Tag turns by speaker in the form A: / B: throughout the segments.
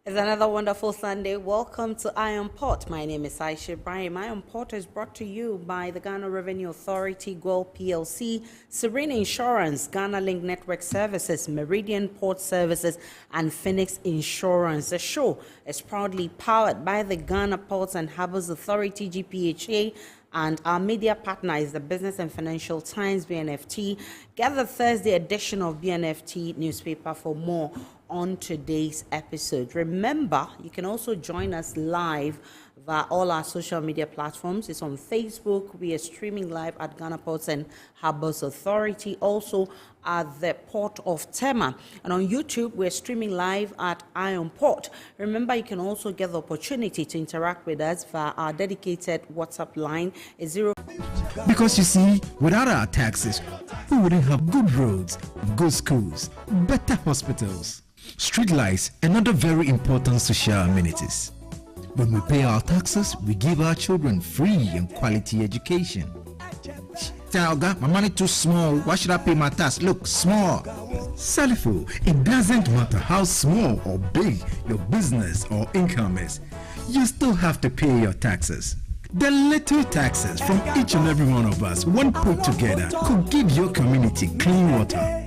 A: It's another wonderful Sunday. Welcome to Iron Pot. My name is Aisha Ibrahim. Iron Pot is brought to you by the Ghana Revenue Authority, Gold PLC, Serene Insurance, Ghana Link Network Services, Meridian Port Services, and Phoenix Insurance. The show is proudly powered by the Ghana Ports and Harbours Authority-GPHA, and our media partner is the Business and Financial Times, BNFT. Get the Thursday edition of BNFT newspaper for more on today's episode. Remember, you can also join us live via all our social media platforms. It's on Facebook. We are streaming live at Ghana Ports and Harbours Authority, also at the port of Tema. And on YouTube, we're streaming live at Iron Port. Remember, you can also get the opportunity to interact with us via our dedicated WhatsApp line. It's 0.
B: Because you see, without our taxes, we wouldn't have good roads, good schools, better hospitals, street lights, and other very important social amenities. When we pay our taxes, we give our children free and quality education. Talga, my money too small. Why should I pay my tax? Look, small. Salifo, it doesn't matter how small or big your business or income is. You still have to pay your taxes. The little taxes from each and every one of us, when put together, could give your community clean water,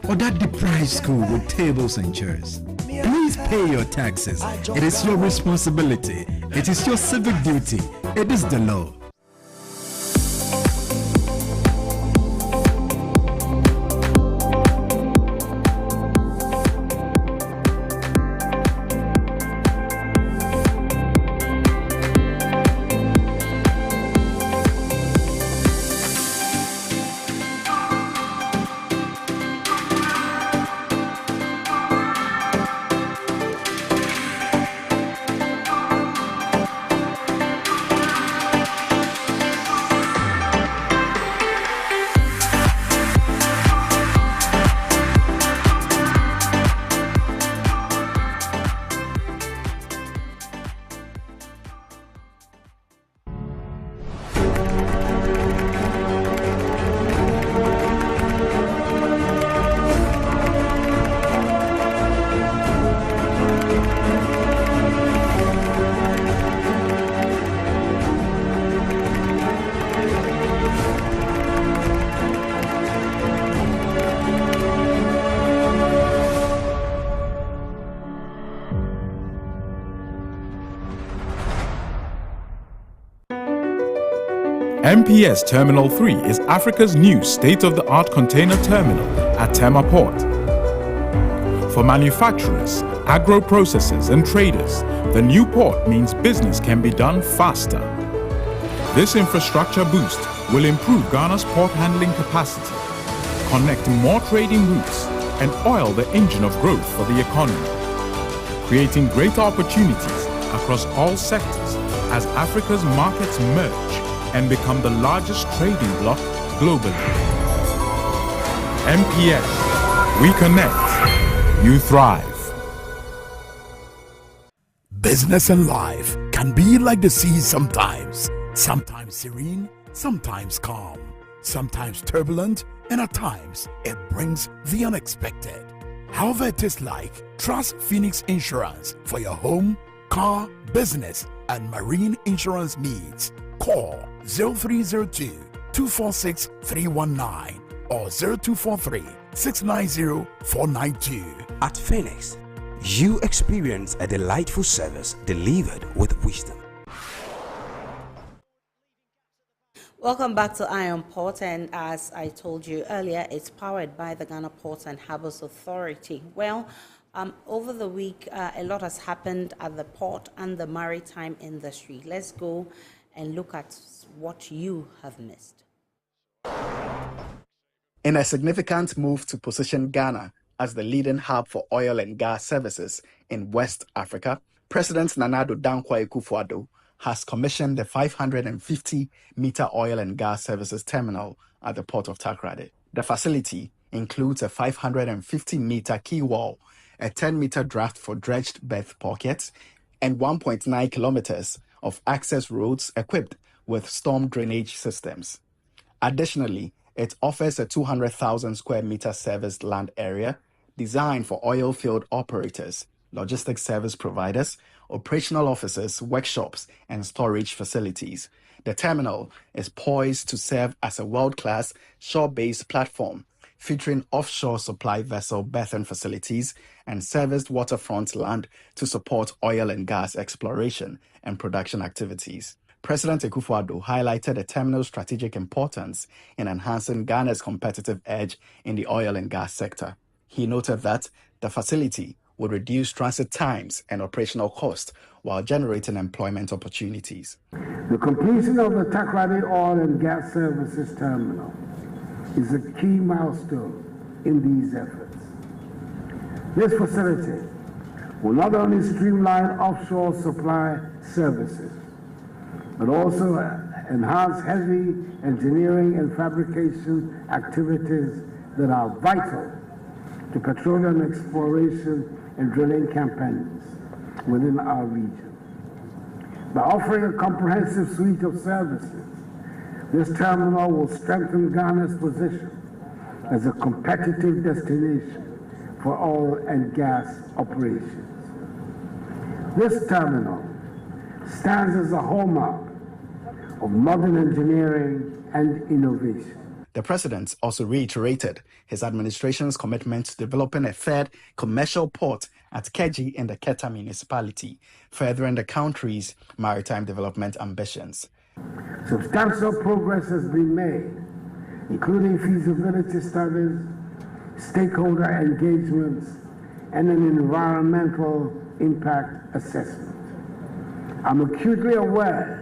B: or that deprived school with tables and chairs. Please pay your taxes. It is your responsibility. It is your civic duty. It is the law.
C: MPS Terminal 3 is Africa's new state-of-the-art container terminal at Tema Port. For manufacturers, agro-processors and traders, the new port means business can be done faster. This infrastructure boost will improve Ghana's port handling capacity, connect more trading routes, and oil the engine of growth for the economy, creating greater opportunities across all sectors as Africa's markets merge and become the largest trading bloc globally. MPS, we connect, you thrive.
D: Business and life can be like the sea sometimes. Sometimes serene, sometimes calm, sometimes turbulent, and at times it brings the unexpected. However it is like, trust Phoenix Insurance for your home, car, business, and marine insurance needs. Call 0302-246-319 or 0243-690-492.
E: At Phoenix, you experience a delightful service delivered with wisdom.
A: Welcome back to Iron Port, and as I told you earlier, it's powered by the Ghana Ports and Harbours Authority. Well, over the week, a lot has happened at the port and the maritime industry. Let's go and look at what you have missed.
F: In a significant move to position Ghana as the leading hub for oil and gas services in West Africa, President Nana Addo Dankwa Akufo-Addo has commissioned the 550-meter oil and gas services terminal at the port of Takoradi. The facility includes a 550-meter quay wall, a 10-meter draft for dredged berth pockets, and 1.9 kilometers of access roads equipped with storm drainage systems. Additionally, it offers a 200,000 square meter serviced land area designed for oil field operators logistics service providers, operational offices, workshops, and storage facilities. The terminal is poised to serve as a world-class shore-based platform featuring offshore supply vessel berthing facilities and serviced waterfront land to support oil and gas exploration and production activities. President Akufo-Addo highlighted the terminal's strategic importance in enhancing Ghana's competitive edge in the oil and gas sector. He noted that the facility would reduce transit times and operational costs while generating employment opportunities.
G: The completion of the Takoradi Oil and Gas Services Terminal is a key milestone in these efforts. This facility will not only streamline offshore supply services, but also enhance heavy engineering and fabrication activities that are vital to petroleum exploration and drilling campaigns within our region. By offering a comprehensive suite of services, this terminal will strengthen Ghana's position as a competitive destination for oil and gas operations. This terminal stands as a hallmark of modern engineering and innovation.
F: The president also reiterated his administration's commitment to developing a third commercial port at Keji in the Keta municipality, furthering the country's maritime development ambitions.
G: Substantial progress has been made, including feasibility studies, stakeholder engagements, and an environmental impact assessment. I'm acutely aware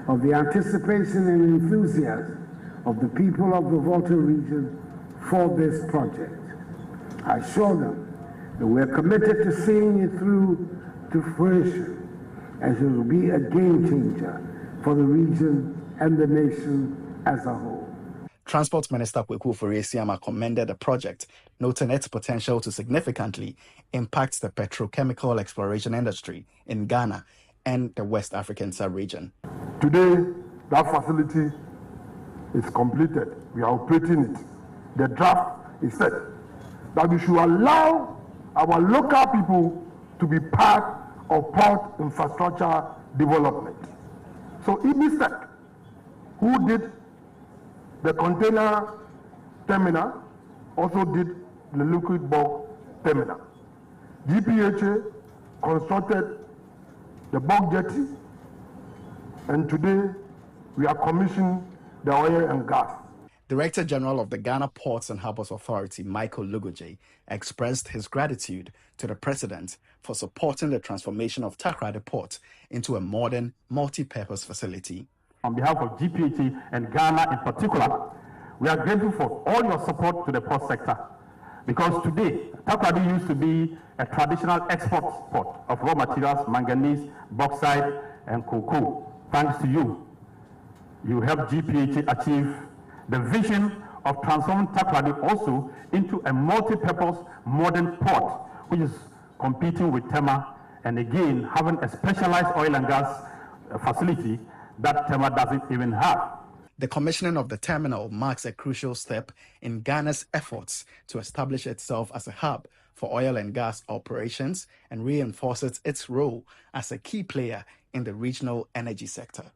G: of the anticipation and enthusiasm of the people of the Volta region for this project. I assure them that we're committed to seeing it through to fruition, as it will be a game changer for the region and the nation as a whole.
F: Transport Minister Kweku Ofori-Esiama commended the project, noting its potential to significantly impact the petrochemical exploration industry in Ghana and the West African sub-region.
H: Today, that facility is completed. We are operating it. The draft is set that we should allow our local people to be part of port infrastructure development. So IBISTEC, who did the container terminal, also did the liquid bulk terminal. GPHA constructed the bulk jetty, and today we are commissioning the oil and gas.
F: Director General of the Ghana Ports and Harbours Authority, Michael Lugoje, expressed his gratitude to the President for supporting the transformation of Takoradi Port into a modern, multi-purpose facility.
I: On behalf of GPHA and Ghana in particular, we are grateful for all your support to the port sector, because today, Takoradi used to be a traditional export port of raw materials, manganese, bauxite, and cocoa. Thanks to you, you helped GPHA achieve the vision of transforming Takoradi also into a multi-purpose modern port, which is competing with Tema, and again having a specialized oil and gas facility that Tema doesn't even have.
F: The commissioning of the terminal marks a crucial step in Ghana's efforts to establish itself as a hub for oil and gas operations and reinforces its role as a key player in the regional energy sector.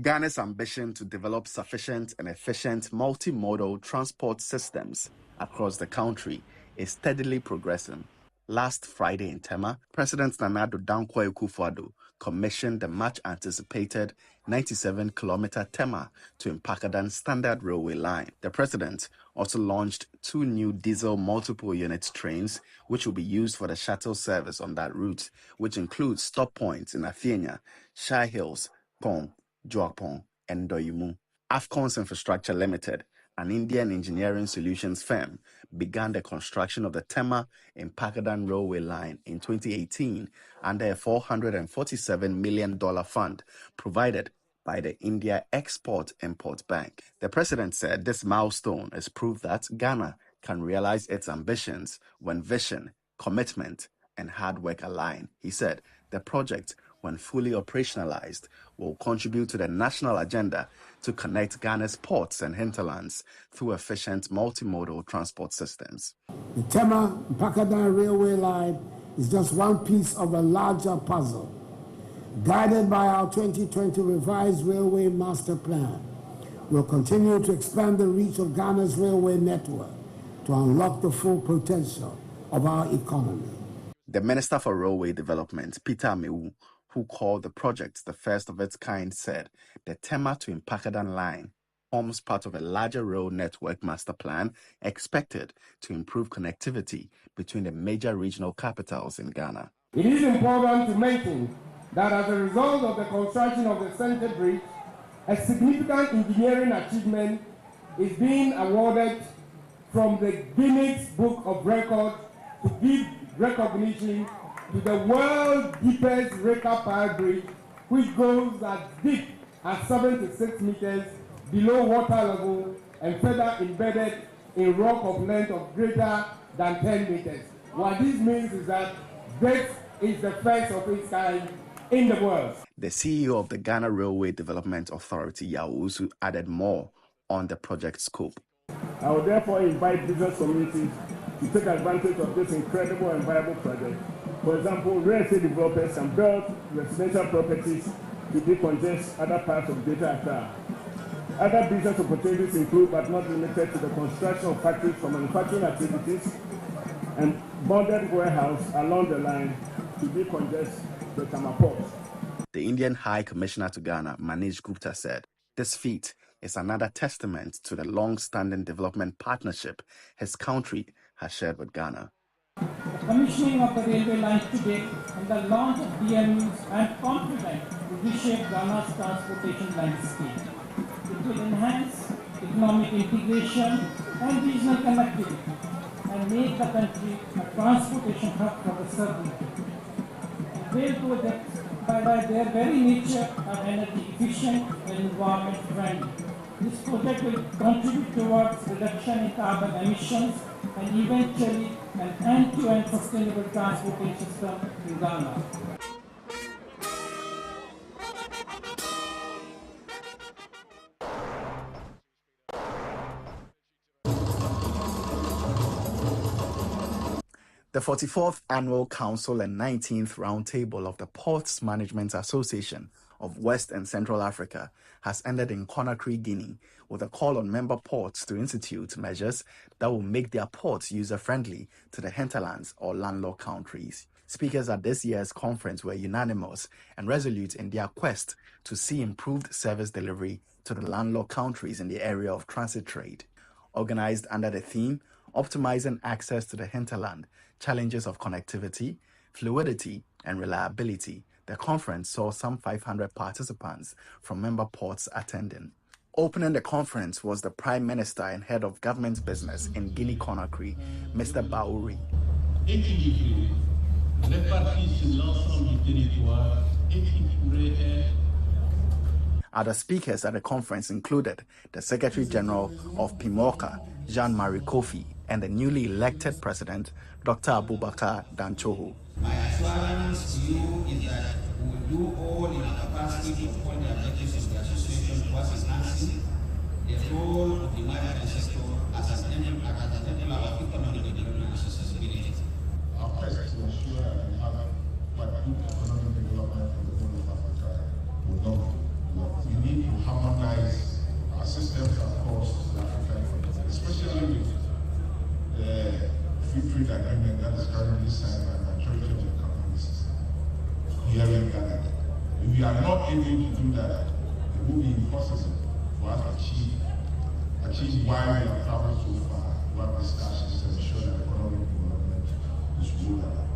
F: Ghana's ambition to develop sufficient and efficient multimodal transport systems across the country is steadily progressing. Last Friday in Tema, President Nana Dankwa Akufo-Addo commissioned the much-anticipated 97-kilometer Tema to Mpakadan Standard Railway Line. The President also launched 2 new diesel multiple-unit trains, which will be used for the shuttle service on that route, which includes stop points in Athenia, Shai Hills, Pong, Joapong, and Doyumu. Afcons Infrastructure Limited, an Indian engineering solutions firm, began the construction of the Tema Mpakadan Railway Line in 2018 under a $447 million fund provided by the India Export-Import Bank. The president said this milestone is proof that Ghana can realize its ambitions when vision, commitment, and hard work align. He said the project when fully operationalized, will contribute to the national agenda to connect Ghana's ports and hinterlands through efficient multimodal transport systems.
G: The Tema Mpakadan Railway Line is just one piece of a larger puzzle. Guided by our 2020 revised railway master plan, we'll continue to expand the reach of Ghana's railway network to unlock the full potential of our economy.
F: The Minister for Railway Development, Peter Amewu, who called the project the first of its kind, said the Tema to Mpakadan line forms part of a larger rail network master plan expected to improve connectivity between the major regional capitals in Ghana.
J: It is important to mention that as a result of the construction of the Center Bridge, a significant engineering achievement is being awarded from the Guinness Book of Records to give recognition to the world's deepest Reka Pile Bridge, which goes as deep as 76 meters below water level and further embedded in rock of length of greater than 10 meters. What this means is that this is the first of its kind in the world.
F: The CEO of the Ghana Railway Development Authority, Yawusu, added more on the project scope.
J: I would therefore invite business communities to take advantage of this incredible and viable project. For example, real estate developers can build residential properties to decongest other parts of Greater Accra. Other business opportunities include, but not limited to, the construction of factories for manufacturing activities and bonded warehouse along the line to decongest the Tema port.
F: The Indian High Commissioner to Ghana, Manish Gupta, said this feat is another testament to the long-standing development partnership his country has shared with Ghana.
K: The commissioning of the railway line today and the launch of DMUs are confident to reshape Ghana's transportation landscape. It will enhance economic integration and regional connectivity and make the country a transportation hub for the southern. Rail projects, by their very nature, are energy efficient and environment friendly. This project will contribute towards reduction in carbon emissions and eventually an end-to-end sustainable transportation system in Ghana.
F: The 44th Annual Council and 19th Roundtable of the Ports Management Association of West and Central Africa has ended in Conakry, Guinea, with a call on member ports to institute measures that will make their ports user-friendly to the hinterlands or landlocked countries. Speakers at this year's conference were unanimous and resolute in their quest to see improved service delivery to the landlocked countries in the area of transit trade. Organized under the theme, Optimizing Access to the Hinterland, Challenges of Connectivity, Fluidity, and Reliability, the conference saw some 500 participants from member ports attending. Opening the conference was the Prime Minister and Head of Government Business in Guinea-Conakry, Mr. Baouri. Other speakers at the conference included the Secretary General of PIMOCA, Jean-Marie Kofi, and the newly elected President, Dr. Abubakar Danchoho.
L: My assurance to you is that we will do all in our capacity to support the objectives of the association towards enhancing the role of the maritime sector as an enabler of economic development and accessibility.
M: Our quest to ensure that we have quite good economic development in the whole of Africa will not work. We need to harmonize our systems across the African continent, especially with the free trade agreement that is currently signed by the majority of the economies here in Ghana. If we are not able to do that, it will be impossible for us to achieve why we have traveled so far, to have discussions to ensure that economic development is rural.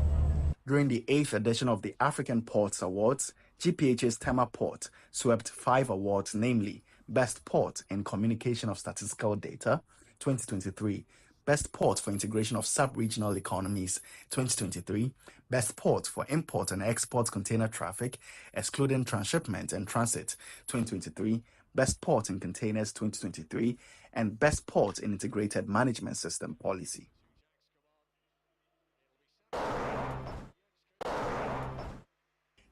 F: During the 8th edition of the African Ports Awards, GPHA's Tema Port swept 5 awards, namely Best Port in Communication of Statistical Data, 2023, Best Port for Integration of Sub-Regional Economies, 2023, Best Port for Import and Export Container Traffic, excluding Transshipment and Transit, 2023, Best Port in Containers, 2023, and Best Port in Integrated Management System Policy.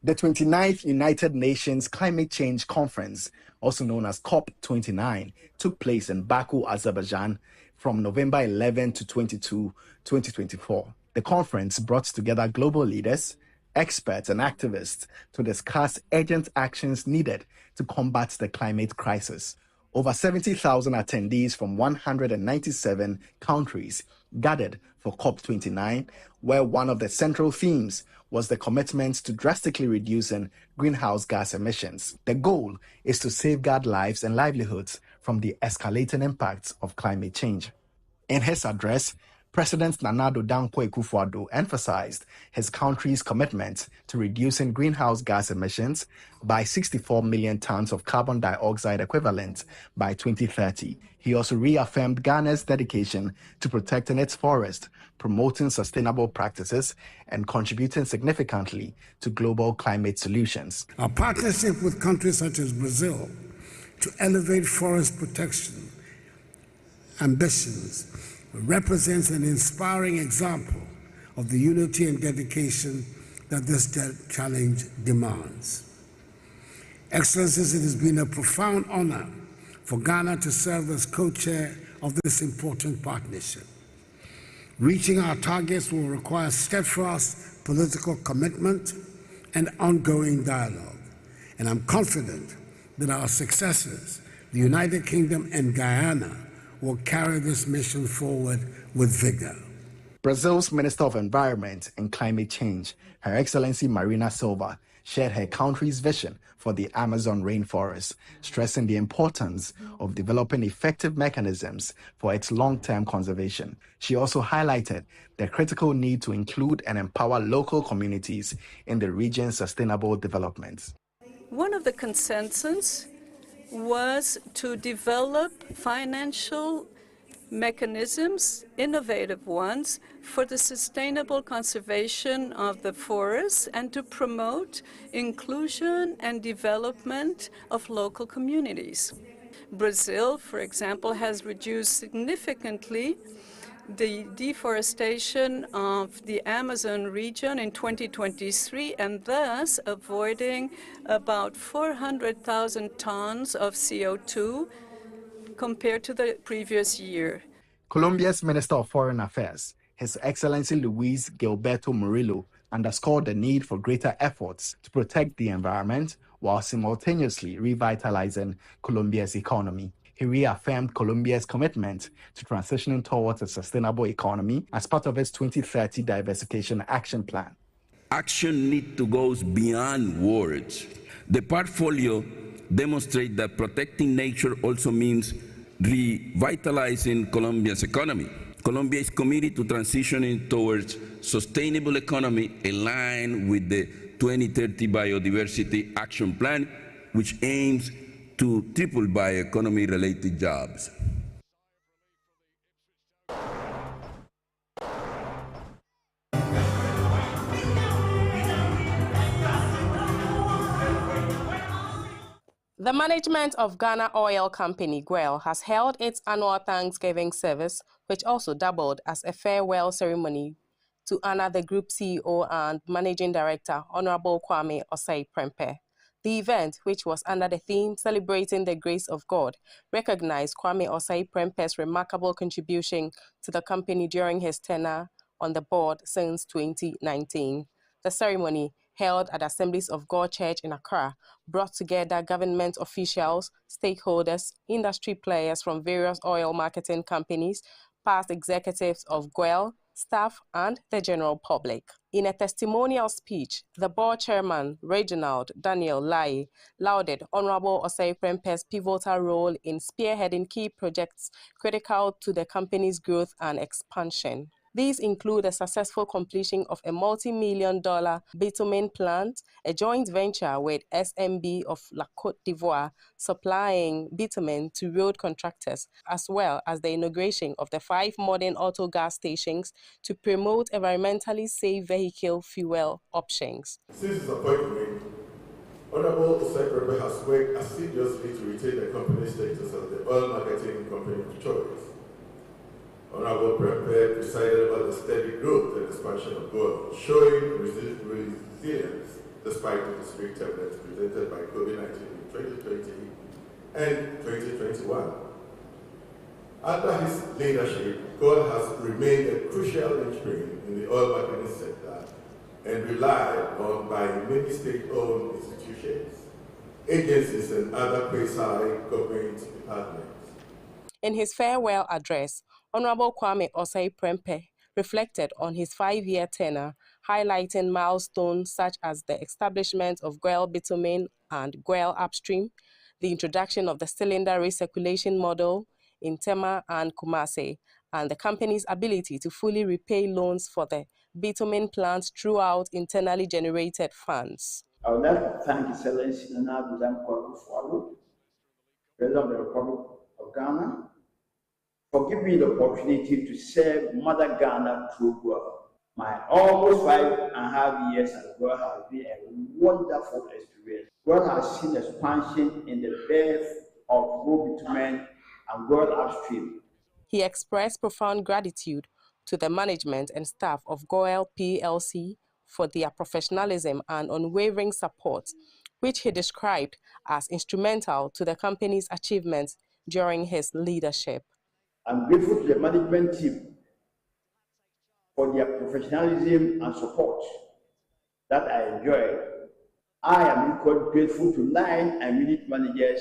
F: The 29th United Nations Climate Change Conference, also known as COP29, took place in Baku, Azerbaijan from November 11 to 22, 2024. The conference brought together global leaders, experts, and activists to discuss urgent actions needed to combat the climate crisis. Over 70,000 attendees from 197 countries gathered for COP29, where one of the central themes was the commitment to drastically reducing greenhouse gas emissions. The goal is to safeguard lives and livelihoods from the escalating impacts of climate change. In his address, President Nana Addo Dankwa Akufo-Addo emphasized his country's commitment to reducing greenhouse gas emissions by 64 million tons of carbon dioxide equivalent by 2030. He also reaffirmed Ghana's dedication to protecting its forest, promoting sustainable practices, and contributing significantly to global climate solutions.
G: Our partnership with countries such as Brazil to elevate forest protection ambitions represents an inspiring example of the unity and dedication that this challenge demands. Excellencies, it has been a profound honor for Ghana to serve as co-chair of this important partnership. Reaching our targets will require steadfast political commitment and ongoing dialogue, and I'm confident that our successors, the United Kingdom and Guyana, will carry this mission forward with vigor.
F: Brazil's Minister of Environment and Climate Change, Her Excellency Marina Silva, shared her country's vision for the Amazon rainforest, stressing the importance of developing effective mechanisms for its long-term conservation. She also highlighted the critical need to include and empower local communities in the region's sustainable development.
N: One of the consensus was to develop financial mechanisms, innovative ones, for the sustainable conservation of the forests and to promote inclusion and development of local communities. Brazil, for example, has reduced significantly the deforestation of the Amazon region in 2023 and thus avoiding about 400,000 tons of CO2 compared to the previous year.
F: Colombia's Minister of Foreign Affairs, His Excellency Luis Gilberto Murillo, underscored the need for greater efforts to protect the environment while simultaneously revitalizing Colombia's economy. He reaffirmed Colombia's commitment to transitioning towards a sustainable economy as part of its 2030 Diversification Action Plan.
O: Action needs to go beyond words. The portfolio demonstrates that protecting nature also means revitalizing Colombia's economy. Colombia is committed to transitioning towards sustainable economy aligned with the 2030 Biodiversity Action Plan, which aims to triple bioeconomy-related jobs.
P: The management of Ghana Oil Company, GOIL, has held its annual Thanksgiving service, which also doubled as a farewell ceremony to honor the Group CEO and Managing Director, Honorable Kwame Osei-Prempeh. The event, which was under the theme Celebrating the Grace of God, recognized Kwame Osei-Prempeh's remarkable contribution to the company during his tenure on the board since 2019. The ceremony, held at Assemblies of God Church in Accra, brought together government officials, stakeholders, industry players from various oil marketing companies, past executives of GOIL, staff, and the general public. In a testimonial speech, the board chairman, Reginald Daniel Lai, lauded Honorable Osei-Prempeh's pivotal role in spearheading key projects critical to the company's growth and expansion. These include the successful completion of a multi-million-dollar bitumen plant, a joint venture with SMB of La Côte d'Ivoire, supplying bitumen to road contractors, as well as the inauguration of the 5 modern auto gas stations to promote environmentally safe vehicle fuel options.
Q: Since his appointment, Honorable Osei-Prempeh has worked assiduously to retain the company's status as the oil marketing company of choice. Honorable presided over the steady growth and expansion of GOIL, showing resilience despite the historic turbulence presented by COVID-19 in 2020 and 2021. Under his leadership, gold has remained a crucial linchpin in the oil marketing sector and relied on by many state-owned institutions, agencies, and other quasi-government departments.
P: In his farewell address, Honorable Kwame Osei-Prempeh reflected on his 5-year tenure, highlighting milestones such as the establishment of Guel Bitumen and Guel Upstream, the introduction of the cylinder recirculation model in Tema and Kumasi, and the company's ability to fully repay loans for the bitumen plants throughout internally generated funds.
R: I would like to thank His Excellency Nana Dankwa Akufo-Addo, President of the Republic of Ghana, for giving me the opportunity to serve Mother Ghana through Guel. My almost 5.5 years at Guel has been a wonderful experience. Guel has seen expansion in the birth of Guel Bitumen and Guel Upstream.
P: He expressed profound gratitude to the management and staff of Guel PLC for their professionalism and unwavering support, which he described as instrumental to the company's achievements during his leadership.
R: I'm grateful to the management team for their professionalism and support that I enjoy. I am equally grateful to line and unit managers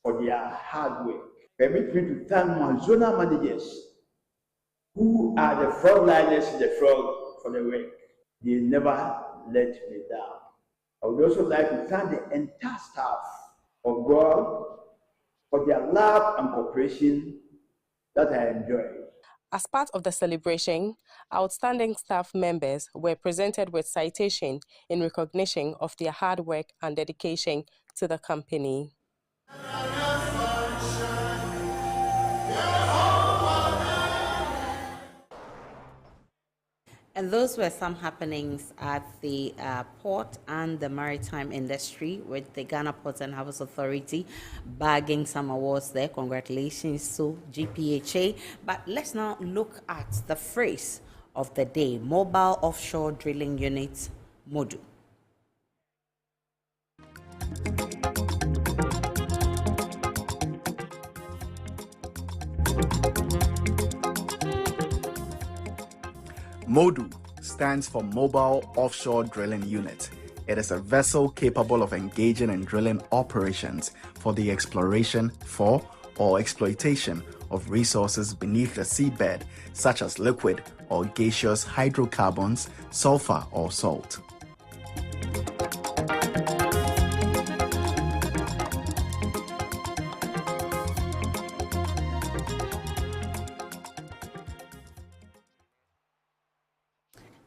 R: for their hard work. Permit me to thank my zonal managers who are the frontliners in the front for the work. They never let me down. I would also like to thank the entire staff of Guel for their love and cooperation that I enjoy.
P: As part of the celebration, outstanding staff members were presented with citation in recognition of their hard work and dedication to the company.
A: And those were some happenings at the port and the maritime industry, with the Ghana Ports and Harbours Authority bagging some awards there. Congratulations to GPHA. But let's now look at the phrase of the day: Mobile Offshore Drilling Unit, MODU.
F: MODU stands for Mobile Offshore Drilling Unit. It is a vessel capable of engaging in drilling operations for the exploration for or exploitation of resources beneath the seabed, such as liquid or gaseous hydrocarbons, sulfur or salt.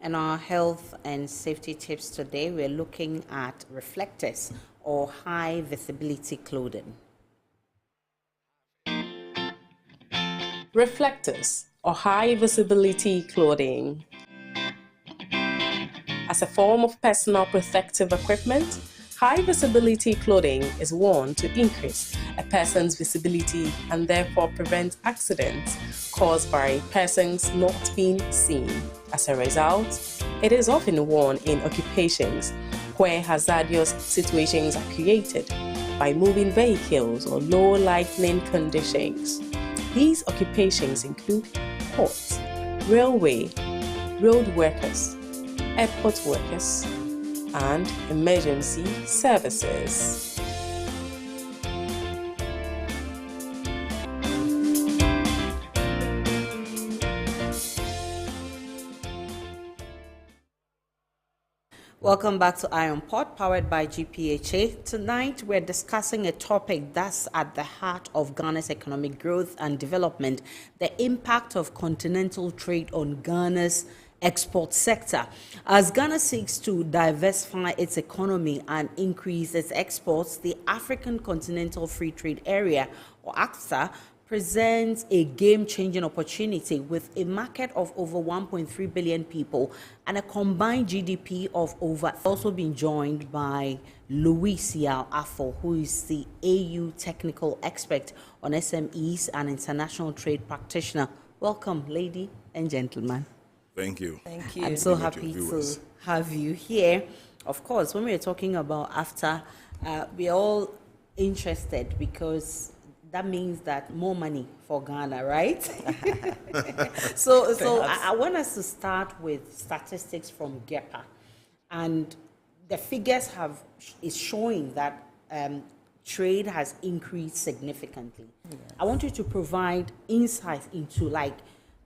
A: In our health and safety tips today, we're looking at reflectors or high visibility clothing.
P: Reflectors or high visibility clothing. As a form of personal protective equipment, high visibility clothing is worn to increase a person's visibility and therefore prevent accidents caused by persons not being seen. As a result, it is often worn in occupations where hazardous situations are created by moving vehicles or low lighting conditions. These occupations include ports, railway, road workers, airport workers, and emergency services.
A: Welcome back to Iron Pot, powered by GPHA. Tonight, we're discussing a topic that's at the heart of Ghana's economic growth and development: the impact of continental trade on Ghana's export sector. As Ghana seeks to diversify its economy and increase its exports, the African Continental Free Trade Area, or ACFTA, presents a game-changing opportunity with a market of over 1.3 billion people and a combined GDP of over. Also been joined by Louis Afo, who is the AU technical expert on SMEs and international trade practitioner. Welcome, lady and gentlemen.
Q: Thank you.
P: Thank you.
A: I'm so happy to have you here. Of course, when we're talking about AFTA, we're all interested because that means that more money for Ghana, right? So I want us to start with statistics from GEPA, and the figures is showing that trade has increased significantly. Yes. I want you to provide insight into like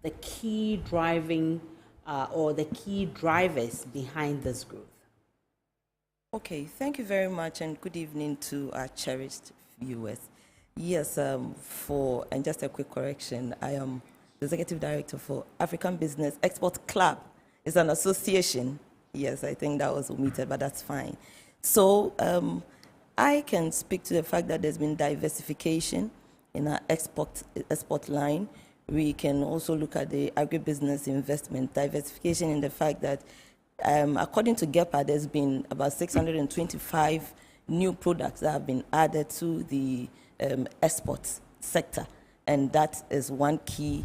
A: the key driving or the key drivers behind this growth.
S: Okay, thank you very much, and good evening to our cherished viewers. Yes, and just a quick correction, I am the Executive Director for African Business Export Club. It's an association. Yes, I think that was omitted, but that's fine. So I can speak to the fact that there's been diversification in our export line. We can also look at the agribusiness investment diversification in the fact that according to GEPA, there's been about 625 new products that have been added to the export sector, and that is one key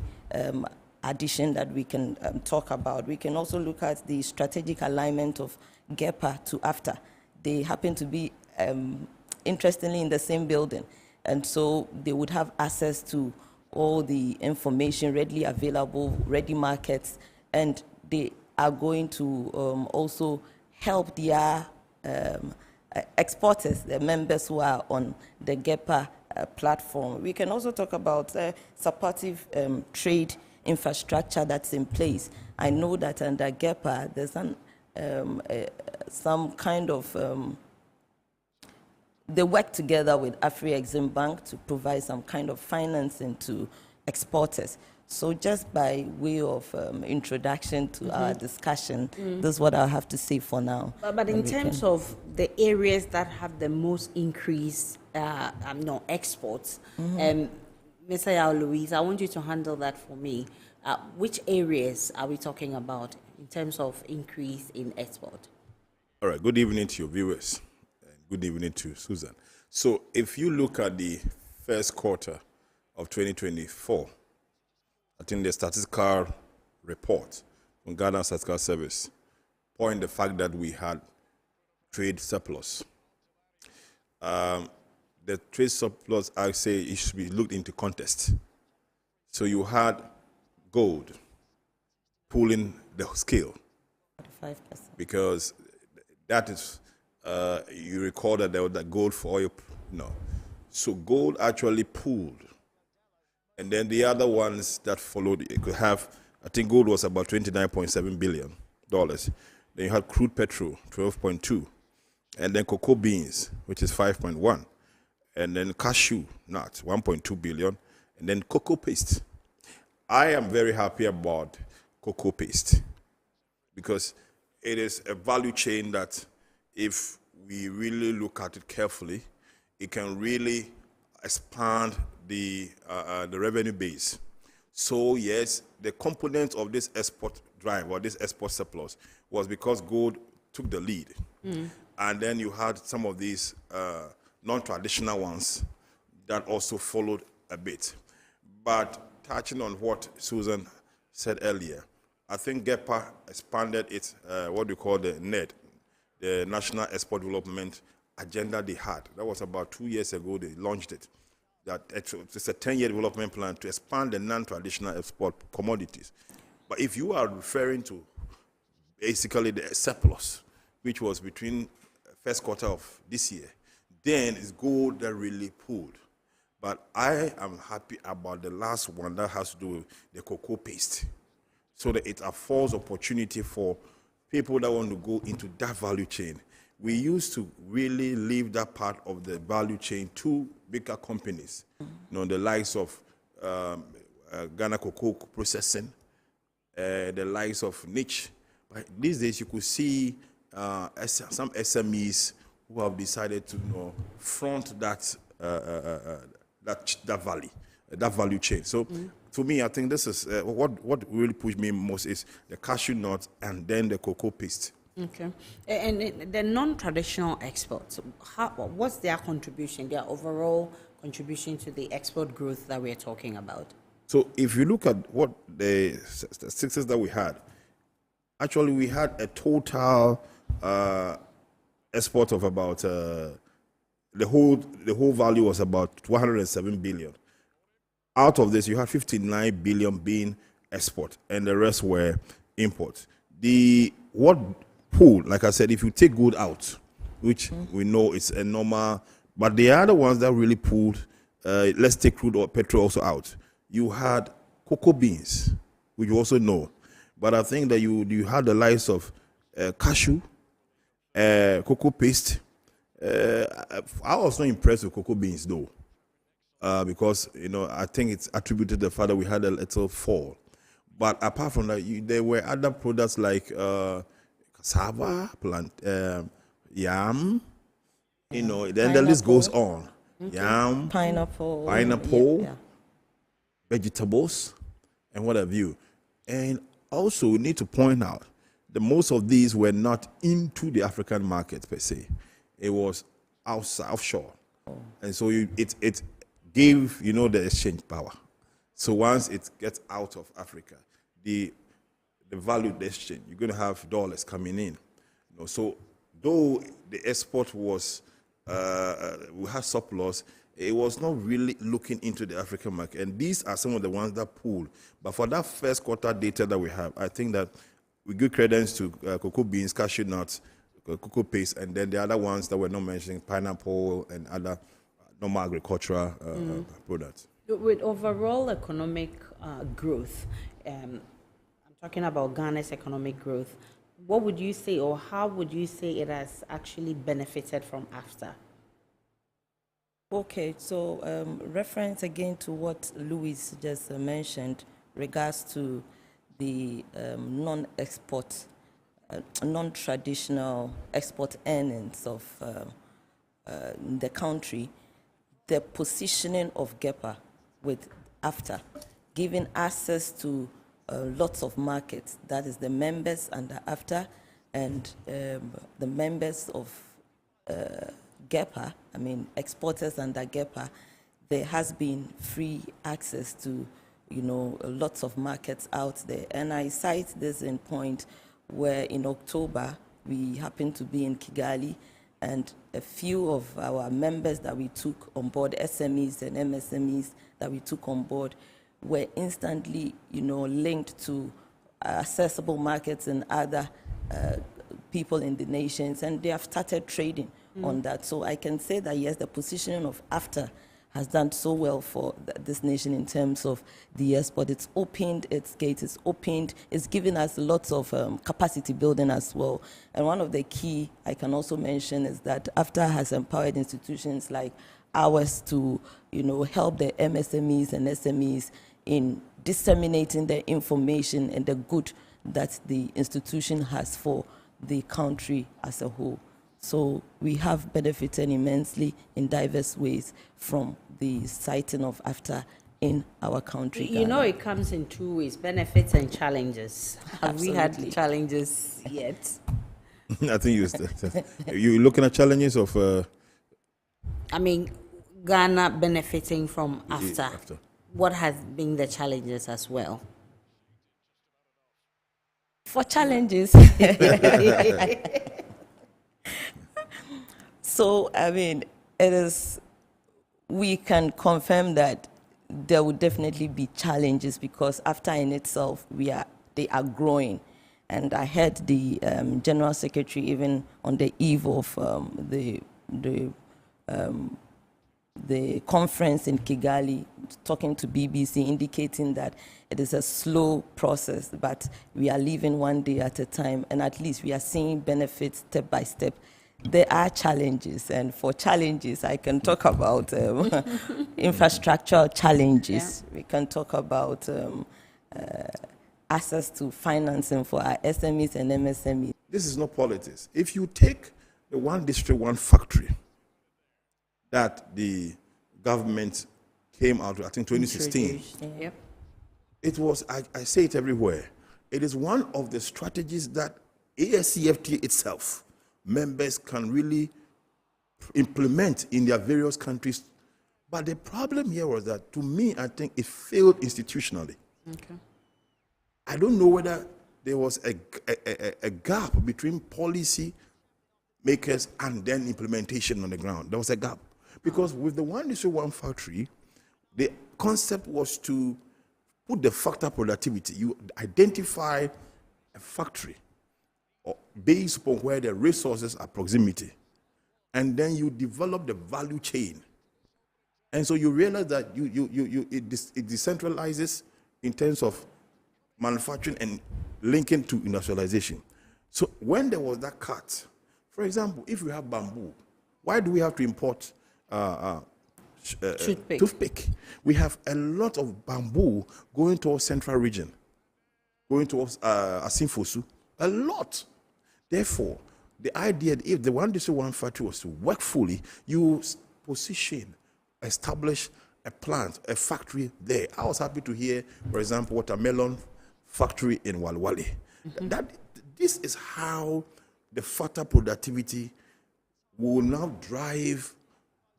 S: addition that we can talk about. We can also look at the strategic alignment of GEPA to AFTA. They happen to be, interestingly, in the same building, and so they would have access to all the information readily available, ready markets, and they are going to also help their exporters, the members who are on the GEPA platform. We can also talk about supportive trade infrastructure that's in place. I know that under GEPA, there's some kind of they work together with Afri-Exim Bank to provide some kind of financing to exporters. So just by way of introduction to our discussion, this is what I have to say for now.
A: But in terms of the areas that have the most increased exports, Mr. Yao Louise, I want you to handle that for me. Which areas are we talking about in terms of increase in export?
Q: All right, good evening to your viewers. Good evening to Susan. So if you look at the first quarter of 2024, I think the statistical report from Ghana Statistical Service point the fact that we had trade surplus. The trade surplus, I say, it should be looked into context. So you had gold pulling the scale.
S: 45%.
Q: Because that is, you recall that there was that gold for oil, no. So gold actually pulled. And then the other ones that followed, it could have, I think gold was about $29.7 billion. Then you had crude petrol, 12.2. And then cocoa beans, which is 5.1. And then cashew nuts, 1.2 billion. And then cocoa paste. I am very happy about cocoa paste because it is a value chain that if we really look at it carefully, it can really expand the revenue base. So yes, the component of this export drive or this export surplus was because gold took the lead. And then you had some of these non-traditional ones that also followed a bit. But touching on what Susan said earlier, I think GEPA expanded its, what we call the NED, the National Export Development Agenda they had. That was about 2 years ago they launched it. That it's a 10-year development plan to expand the non-traditional export commodities. But if you are referring to basically the surplus, which was between first quarter of this year, then it's gold that really pulled. But I am happy about the last one that has to do with the cocoa paste, so that it affords opportunity for people that want to go into that value chain. We used to really leave that part of the value chain to bigger companies, the likes of Ghana Cocoa Processing, the likes of Niche. But these days, you could see some SMEs who have decided to front that value chain. So for me, I think this is what really pushed me most is the cashew nut and then the cocoa paste.
A: Okay. And the non-traditional exports, what's their contribution, their overall contribution to the export growth that we're talking about?
Q: So if you look at what the statistics that we had,
T: Actually, we had a total export of about the whole value was about 207 billion. Out of this, you had 59 billion being export, and the rest were import. What pool, like I said, if you take gold out, which we know it's a normal, but the other ones that really pulled, let's take crude or petrol also out. You had cocoa beans, which you also know, but I think that you had the likes of cashew, cocoa paste. I was not impressed with cocoa beans though, because I think it's attributed to the fact that we had a little fall. But apart from that, there were other products like cassava, yam, then the list goes on.
S: Okay.
T: Yam,
S: pineapple,
T: vegetables, and what have you. And also, we need to point out that most of these were not into the African market per se. It was outside, offshore. And so it gave, the exchange power. So once it gets out of Africa, the value of the exchange, you're going to have dollars coming in. So though the export was, we had surplus, it was not really looking into the African market. And these are some of the ones that pulled. But for that first quarter data that we have, I think that we give credence to cocoa beans, cashew nuts, cocoa paste, and then the other ones that we're not mentioning, pineapple and other normal agricultural products.
A: With overall economic growth, I'm talking about Ghana's economic growth, what would you say, or how would you say it has actually benefited from AfCFTA?
S: Okay, so reference again to what Louis just mentioned regards to the non-export, non-traditional export earnings of the country. The positioning of GPHA with AfCFTA, giving access to lots of markets, that is the members under AfCFTA and the members of GPHA, exporters under GPHA, there has been free access to, lots of markets out there. And I cite this in point where in October, we happened to be in Kigali, and a few of our members that we took on board, SMEs and MSMEs that we took on board, were instantly, linked to accessible markets and other people in the nations, and they have started trading on that. So I can say that, yes, the positioning of AfCFTA has done so well for this nation in terms of the export. It's opened its gates, it's opened, it's given us lots of capacity building as well. And one of the key I can also mention is that AfCFTA has empowered institutions like ours to, help the MSMEs and SMEs in disseminating the information and the good that the institution has for the country as a whole. So we have benefited immensely in diverse ways from the sighting of AfCFTA in our country.
A: It comes in two ways, benefits and challenges. Have we had challenges yet?
T: I think you're looking at challenges of...
A: Ghana benefiting from AfCFTA. What has been the challenges as well?
S: For challenges... So, we can confirm that there will definitely be challenges because AfCFTA in itself, they are growing. And I heard the General Secretary, even on the eve of the conference in Kigali, talking to BBC, indicating that it is a slow process, but we are living one day at a time, and at least we are seeing benefits step by step. There are challenges, and for challenges, I can talk about infrastructural challenges. Yeah. We can talk about access to financing for our SMEs and MSMEs.
T: This is not politics. If you take the one district, one factory that the government came out with, I think 2016,
A: Yep.
T: It was, I say it everywhere, it is one of the strategies that ASCFTA itself, members can really implement in their various countries. But the problem here was that, to me, I think it failed institutionally.
A: Okay.
T: I don't know whether there was a gap between policy makers and then implementation on the ground. There was a gap. Because with the one district, one factory, the concept was to put the factor productivity. You identify a factory based upon where the resources are proximity, and then you develop the value chain. And so you realize that it decentralizes in terms of manufacturing and linking to industrialization. So when there was that cut, for example, if we have bamboo, why do we have to import toothpick? We have a lot of bamboo going towards central region, going towards Asinfosu, a lot. Therefore, the idea that if the one district, one factory was to work fully, you position, establish a plant, a factory there. I was happy to hear, for example, watermelon factory in Walwale. This is how the factor productivity will now drive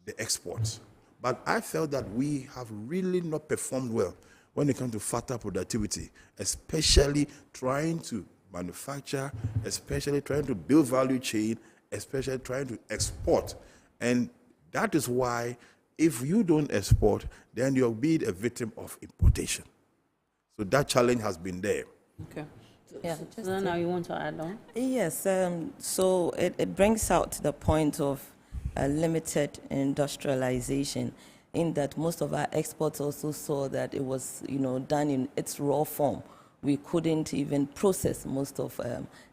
T: the exports. But I felt that we have really not performed well when it comes to factor productivity, especially trying to manufacture, especially trying to build value chain, especially trying to export. And that is why if you don't export, then you'll be a victim of importation. So that challenge has been there.
A: Okay.
P: Yeah,
A: so now you want to add on?
S: Yes, so it brings out the point of limited industrialization, in that most of our exports also saw that it was, done in its raw form. We couldn't even process most of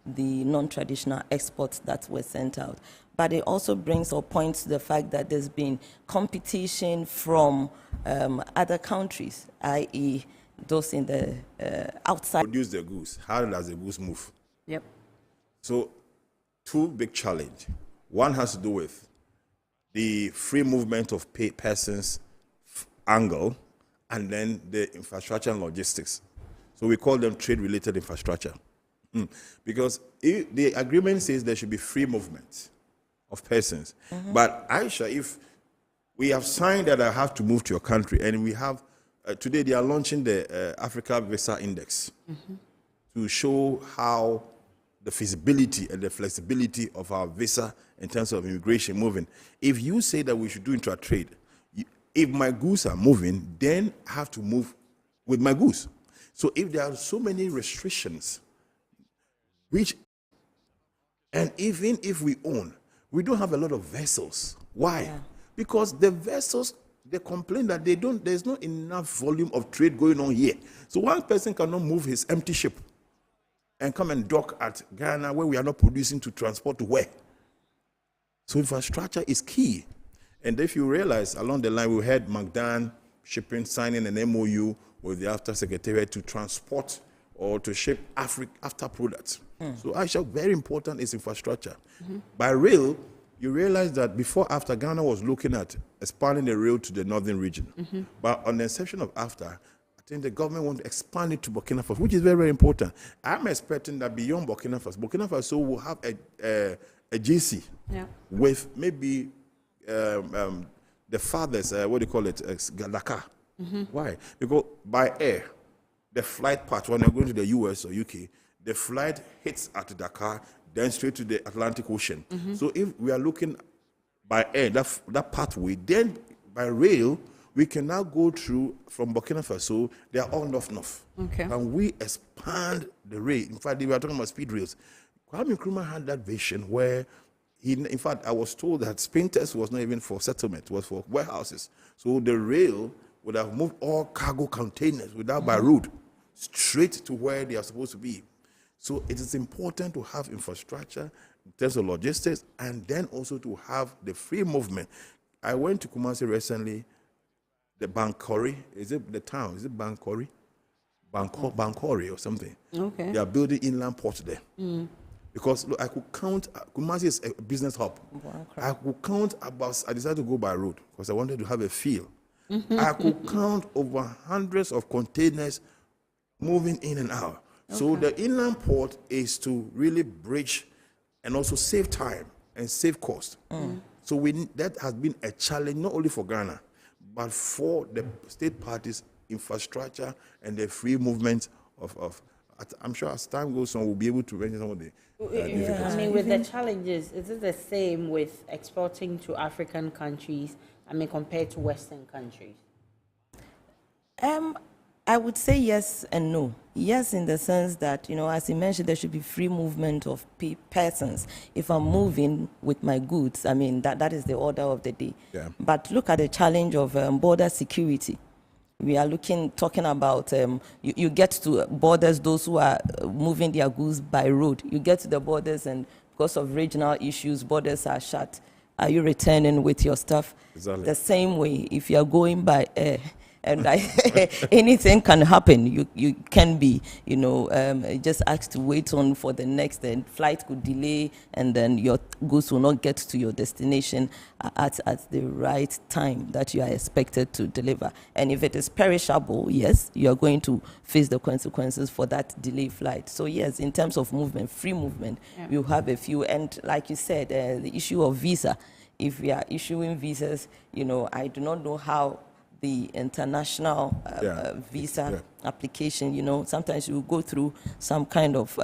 S: the non-traditional exports that were sent out. But it also brings or points to the fact that there's been competition from other countries, i.e., those in the outside.
T: Produce the goods. How does the goods move?
A: Yep.
T: So, two big challenges. One has to do with the free movement of persons angle, and then the infrastructure and logistics. So we call them trade-related infrastructure. Because the agreement says there should be free movement of persons. But Aisha, if we have signed that I have to move to your country, and we have, today they are launching the Africa Visa Index to show how the feasibility and the flexibility of our visa in terms of immigration moving. If you say that we should do intra-trade, if my goods are moving, then I have to move with my goods. So if there are so many restrictions, and even if we own, we don't have a lot of vessels. Why? Yeah. Because the vessels, they complain that there's not enough volume of trade going on here. So one person cannot move his empty ship and come and dock at Ghana where we are not producing to transport to where. So infrastructure is key. And if you realize along the line, we had McDan Shipping signing an MOU with the After Secretariat to transport or to ship after products. So actually very important is infrastructure. By rail, you realize that before after Ghana was looking at expanding the rail to the northern region. But on the exception of after, I think the government wants to expand it to Burkina Faso, which is very, very important. I'm expecting that beyond Burkina Faso will have a GC with maybe the farthest, what do you call it, Dakar. Why? Because by air, the flight path, when you're going to the US or UK, the flight hits at Dakar, then straight to the Atlantic Ocean. So if we are looking by air, that pathway, then by rail, we can now go through from Burkina Faso, they are all north-north.
A: Okay.
T: And we expand the rail. In fact, we are talking about speed rails. Kwame Nkrumah had that vision where, in fact, I was told that Spintex was not even for settlement, it was for warehouses. So the rail would have moved all cargo containers without by road straight to where they are supposed to be. So it is important to have infrastructure in terms of logistics and then also to have the free movement. I went to Kumasi recently, the Bankori, is it the town? Is it Bankori? Bankori or something.
A: Okay.
T: They are building inland ports there. Because look, I could count, Kumasi is a business hub. I could count about, I decided to go by road because I wanted to have a feel. I could count over hundreds of containers moving in and out. Okay. So the inland port is to really bridge and also save time and save cost. So that has been a challenge not only for Ghana, but for the state parties, infrastructure, and the free movement of I'm sure as time goes on, we'll be able to mention some of the difficulties.
A: I mean, with the challenges, is it the same with exporting to African countries, I mean, compared to Western countries?
S: I would say yes and no. Yes, in the sense that, as you mentioned, there should be free movement of persons. If I'm moving with my goods, I mean, that is the order of the day.
T: Yeah.
S: But look at the challenge of border security. We are talking about, you get to borders, those who are moving their goods by road. You get to the borders, and because of regional issues, borders are shut. Are you returning with your stuff?
T: Exactly.
S: The same way, if you are going by air, and anything can happen. You can be, just asked to wait on for the next, and flight could delay, and then your goods will not get to your destination at the right time that you are expected to deliver. And if it is perishable, yes, you are going to face the consequences for that delayed flight. So yes, in terms of movement, free movement, you have a few. And like you said, the issue of visa. If we are issuing visas, I do not know how the international visa application, sometimes you go through some kind of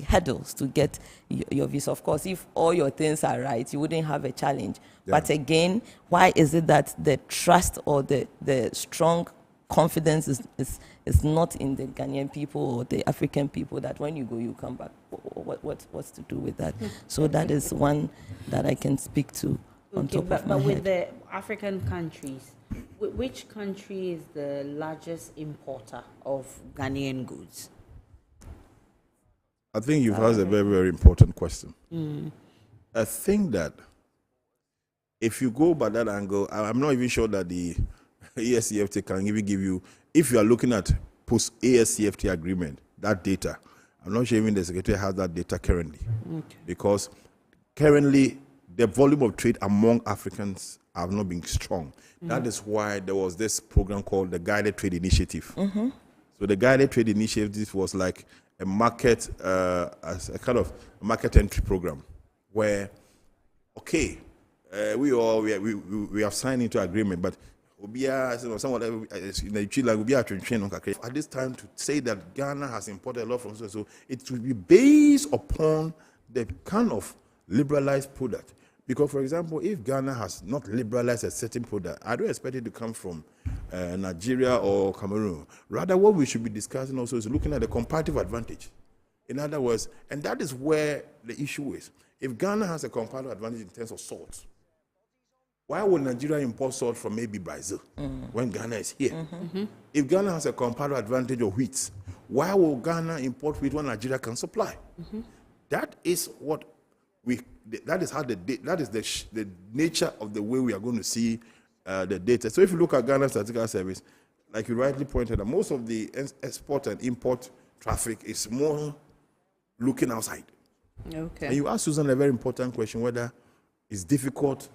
S: hurdles to get your visa. Of course, if all your things are right, you wouldn't have a challenge. But again, why is it that the trust or the strong confidence is not in the Ghanaian people or the African people, that when you go, you come back? What's to do with that? So that is one that I can speak to on top of my head.
A: But with the African countries, which country is the largest importer of Ghanaian goods?
T: I think you've asked a very, very important question. I think that if you go by that angle, I'm not even sure that the ASCFTA can even give you, if you are looking at post-ASCFTA agreement, that data. I'm not sure even the Secretary has that data currently. Because currently, the volume of trade among Africans have not been strong. That is why there was this program called the Guided Trade Initiative. So the Guided Trade Initiative was like a market, as a kind of market entry program, where, okay, we have signed into agreement, but at this time to say that Ghana has imported a lot from so it will be based upon the kind of liberalized product. Because, for example, if Ghana has not liberalized a certain product, I don't expect it to come from Nigeria or Cameroon. Rather, what we should be discussing also is looking at the comparative advantage. In other words, and that is where the issue is. If Ghana has a comparative advantage in terms of salt, why would Nigeria import salt from maybe Brazil when Ghana is here? If Ghana has a comparative advantage of wheat, why will Ghana import wheat when Nigeria can supply? That is what that is the nature of the way we are going to see the data. So if you look at Ghana Statistical Service, like you rightly pointed out, most of the export and import traffic is more looking outside.
A: Okay.
T: And you asked Susan a very important question, whether it's difficult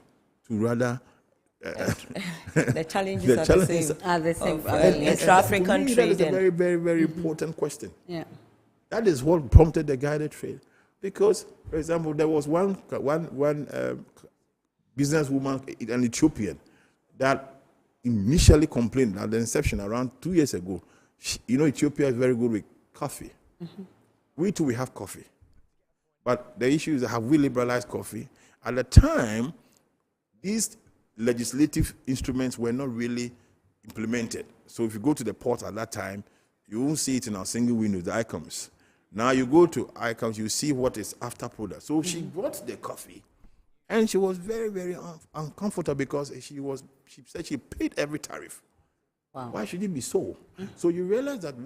T: to rather
S: the challenges are the same. Intra-African trade.
T: That is a very, very, very important question. Yeah. That is what prompted the guided trade. Because, for example, there was one businesswoman, an Ethiopian, that initially complained at the inception around 2 years ago. Ethiopia is very good with coffee. We too, we have coffee. But the issue is, have we liberalized coffee? At the time, these legislative instruments were not really implemented. So if you go to the port at that time, you won't see it in our single window, the icons. Now you go to icons, you see what is after product. So she bought the coffee, and she was very, very uncomfortable because she said she paid every tariff. Wow. Why should it be so? So you realize that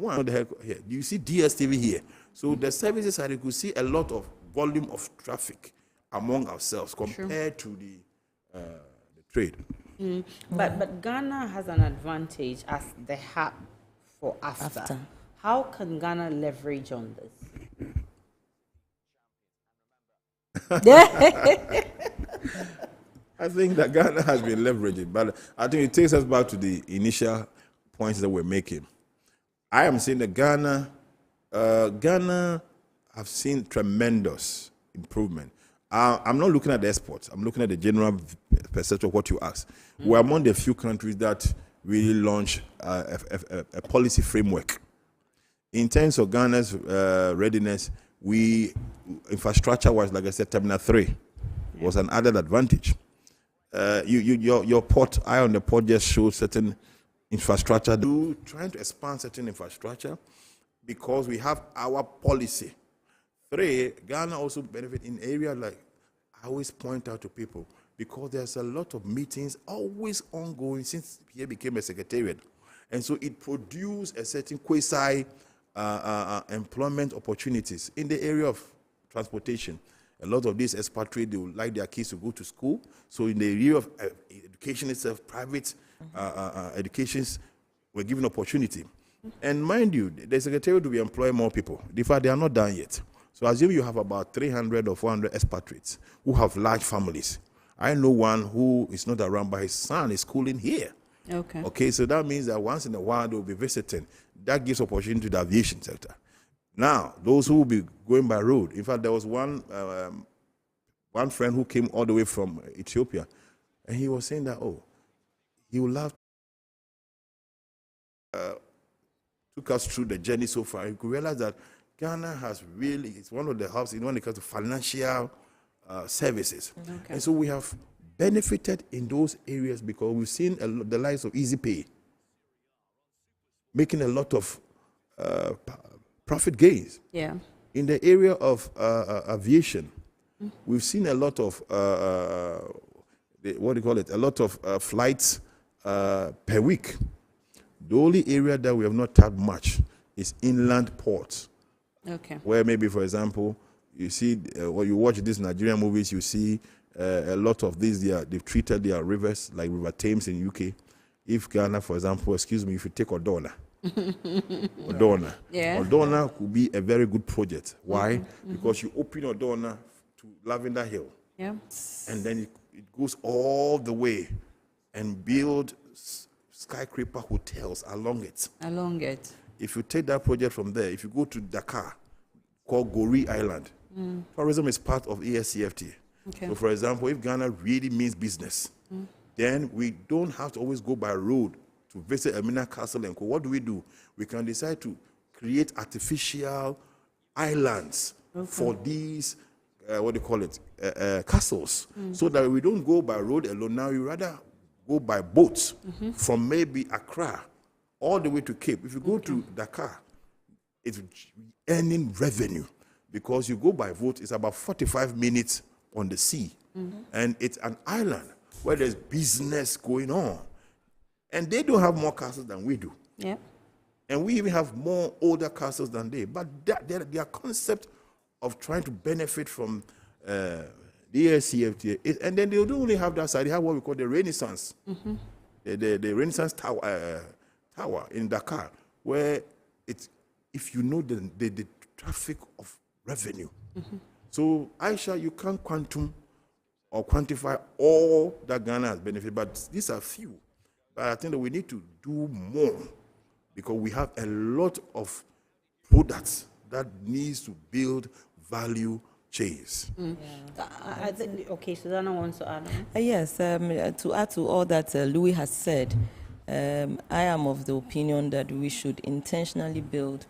T: here, you see DSTV here. So the services side, you could see a lot of volume of traffic among ourselves compared to the trade.
A: But Ghana has an advantage as the hub for AFTA. How can Ghana leverage on this?
T: I think that Ghana has been leveraging, but I think it takes us back to the initial points that we're making. I am saying that Ghana have seen tremendous improvement. I'm not looking at the exports. I'm looking at the general perception of what you asked. We're among the few countries that really launched a policy framework in terms of Ghana's readiness, infrastructure was, like I said, Terminal 3 was an added advantage. Your port, eye on the port just showed certain infrastructure. Trying to expand certain infrastructure because we have our policy. 3, Ghana also benefit in areas like I always point out to people, because there's a lot of meetings always ongoing since here became a secretariat. And so it produced a certain quasi employment opportunities in the area of transportation. A lot of these expatriates, they would like their kids to go to school. So in the area of education itself, private educations were given opportunity. And mind you, the secretariat will be employing more people. In fact, they are not done yet. So assume you have about 300 or 400 expatriates who have large families. I know one who is not around, but his son is schooling here.
A: Okay.
T: Okay, so that means that once in a while they will be visiting. That gives opportunity to the aviation sector. Now, those who will be going by road. In fact, there was one friend who came all the way from Ethiopia, and he was saying that, he would love took us through the journey so far. You could realize that Ghana has really, it's one of the hubs when it comes to financial services.
A: Okay.
T: And so we have benefited in those areas because we've seen the likes of Easy Pay making a lot of profit gains.
A: Yeah.
T: In the area of aviation, we've seen a lot of, what do you call it, a lot of flights per week. The only area that we have not tapped much is inland ports.
A: Okay.
T: Where maybe, for example, you see, when you watch these Nigerian movies, you see a lot of these, they've treated their rivers like River Thames in UK. If Ghana, for example, if you take Odona,
A: Yeah.
T: Odona could be a very good project. Why? Because you open Odona to Lavender Hill.
A: Yeah.
T: And then it goes all the way and build skyscraper hotels along it.
A: Along it.
T: If you take that project from there, if you go to Dakar, called Gori Island, tourism is part of ESCFT.
A: Okay.
T: So, for example, if Ghana really means business, then we don't have to always go by road to visit Elmina Castle and Co. What do? We can decide to create artificial islands for these, castles, so that we don't go by road alone. Now, we rather go by boats from maybe Accra all the way to Cape. If you go to Dakar, it's earning revenue because you go by boat, it's about 45 minutes on the sea. And it's an island where there's business going on. And they don't have more castles than we do.
A: Yeah.
T: And we even have more older castles than they. But their concept of trying to benefit from the ASCFTA, and then they don't only have that side, they have what we call the Renaissance. The Renaissance Tower in Dakar, where it's, if you know the traffic of revenue. So, Aisha, you can't quantify all that Ghana has benefited, but these are few. But I think that we need to do more because we have a lot of products that needs to build value chains.
A: I think, okay, Susanna wants to add on.
S: Yes, to add to all that Louis has said, I am of the opinion that we should intentionally build,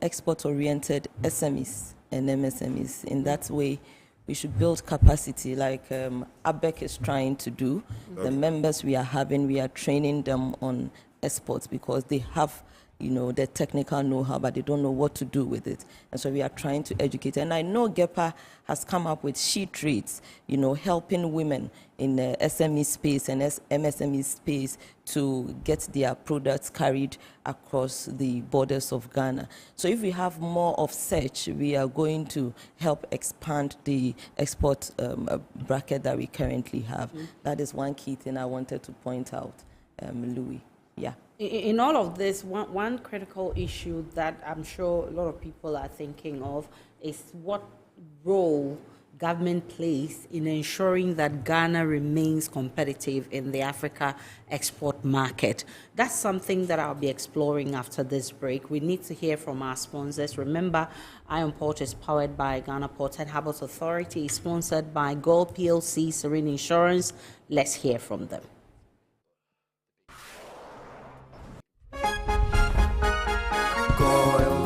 S: export-oriented SMEs and MSMEs. In that way, we should build capacity like ABEC is trying to do. The members we are training them on exports because they have, the technical know-how, but they don't know what to do with it. And so we are trying to educate. And I know GEPA has come up with sheet rates, helping women in the SME space and MSME space to get their products carried across the borders of Ghana. So if we have more of such, we are going to help expand the export bracket that we currently have. That is one key thing I wanted to point out, Louis. Yeah.
A: In all of this, one critical issue that I'm sure a lot of people are thinking of is what role government plays in ensuring that Ghana remains competitive in the Africa export market. That's something that I'll be exploring after this break. We need to hear from our sponsors. Remember, Iron Port is powered by Ghana Ports and Harbours Authority, sponsored by Gold PLC, Serene Insurance. Let's hear from them.
U: Gold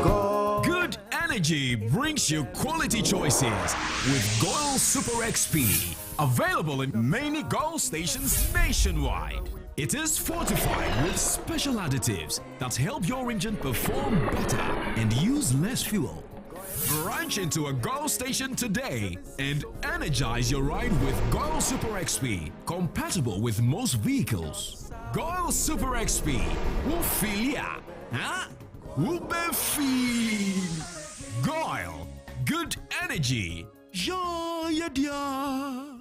U: energy brings you quality choices with Goil Super XP. Available in many Goil stations nationwide. It is fortified with special additives that help your engine perform better and use less fuel. Branch into a Goil station today and energize your ride with Goil Super XP, compatible with most vehicles. Goil Super XP, Wufilia, huh? Wubefeel. Goil, good energy. Yeah, yeah.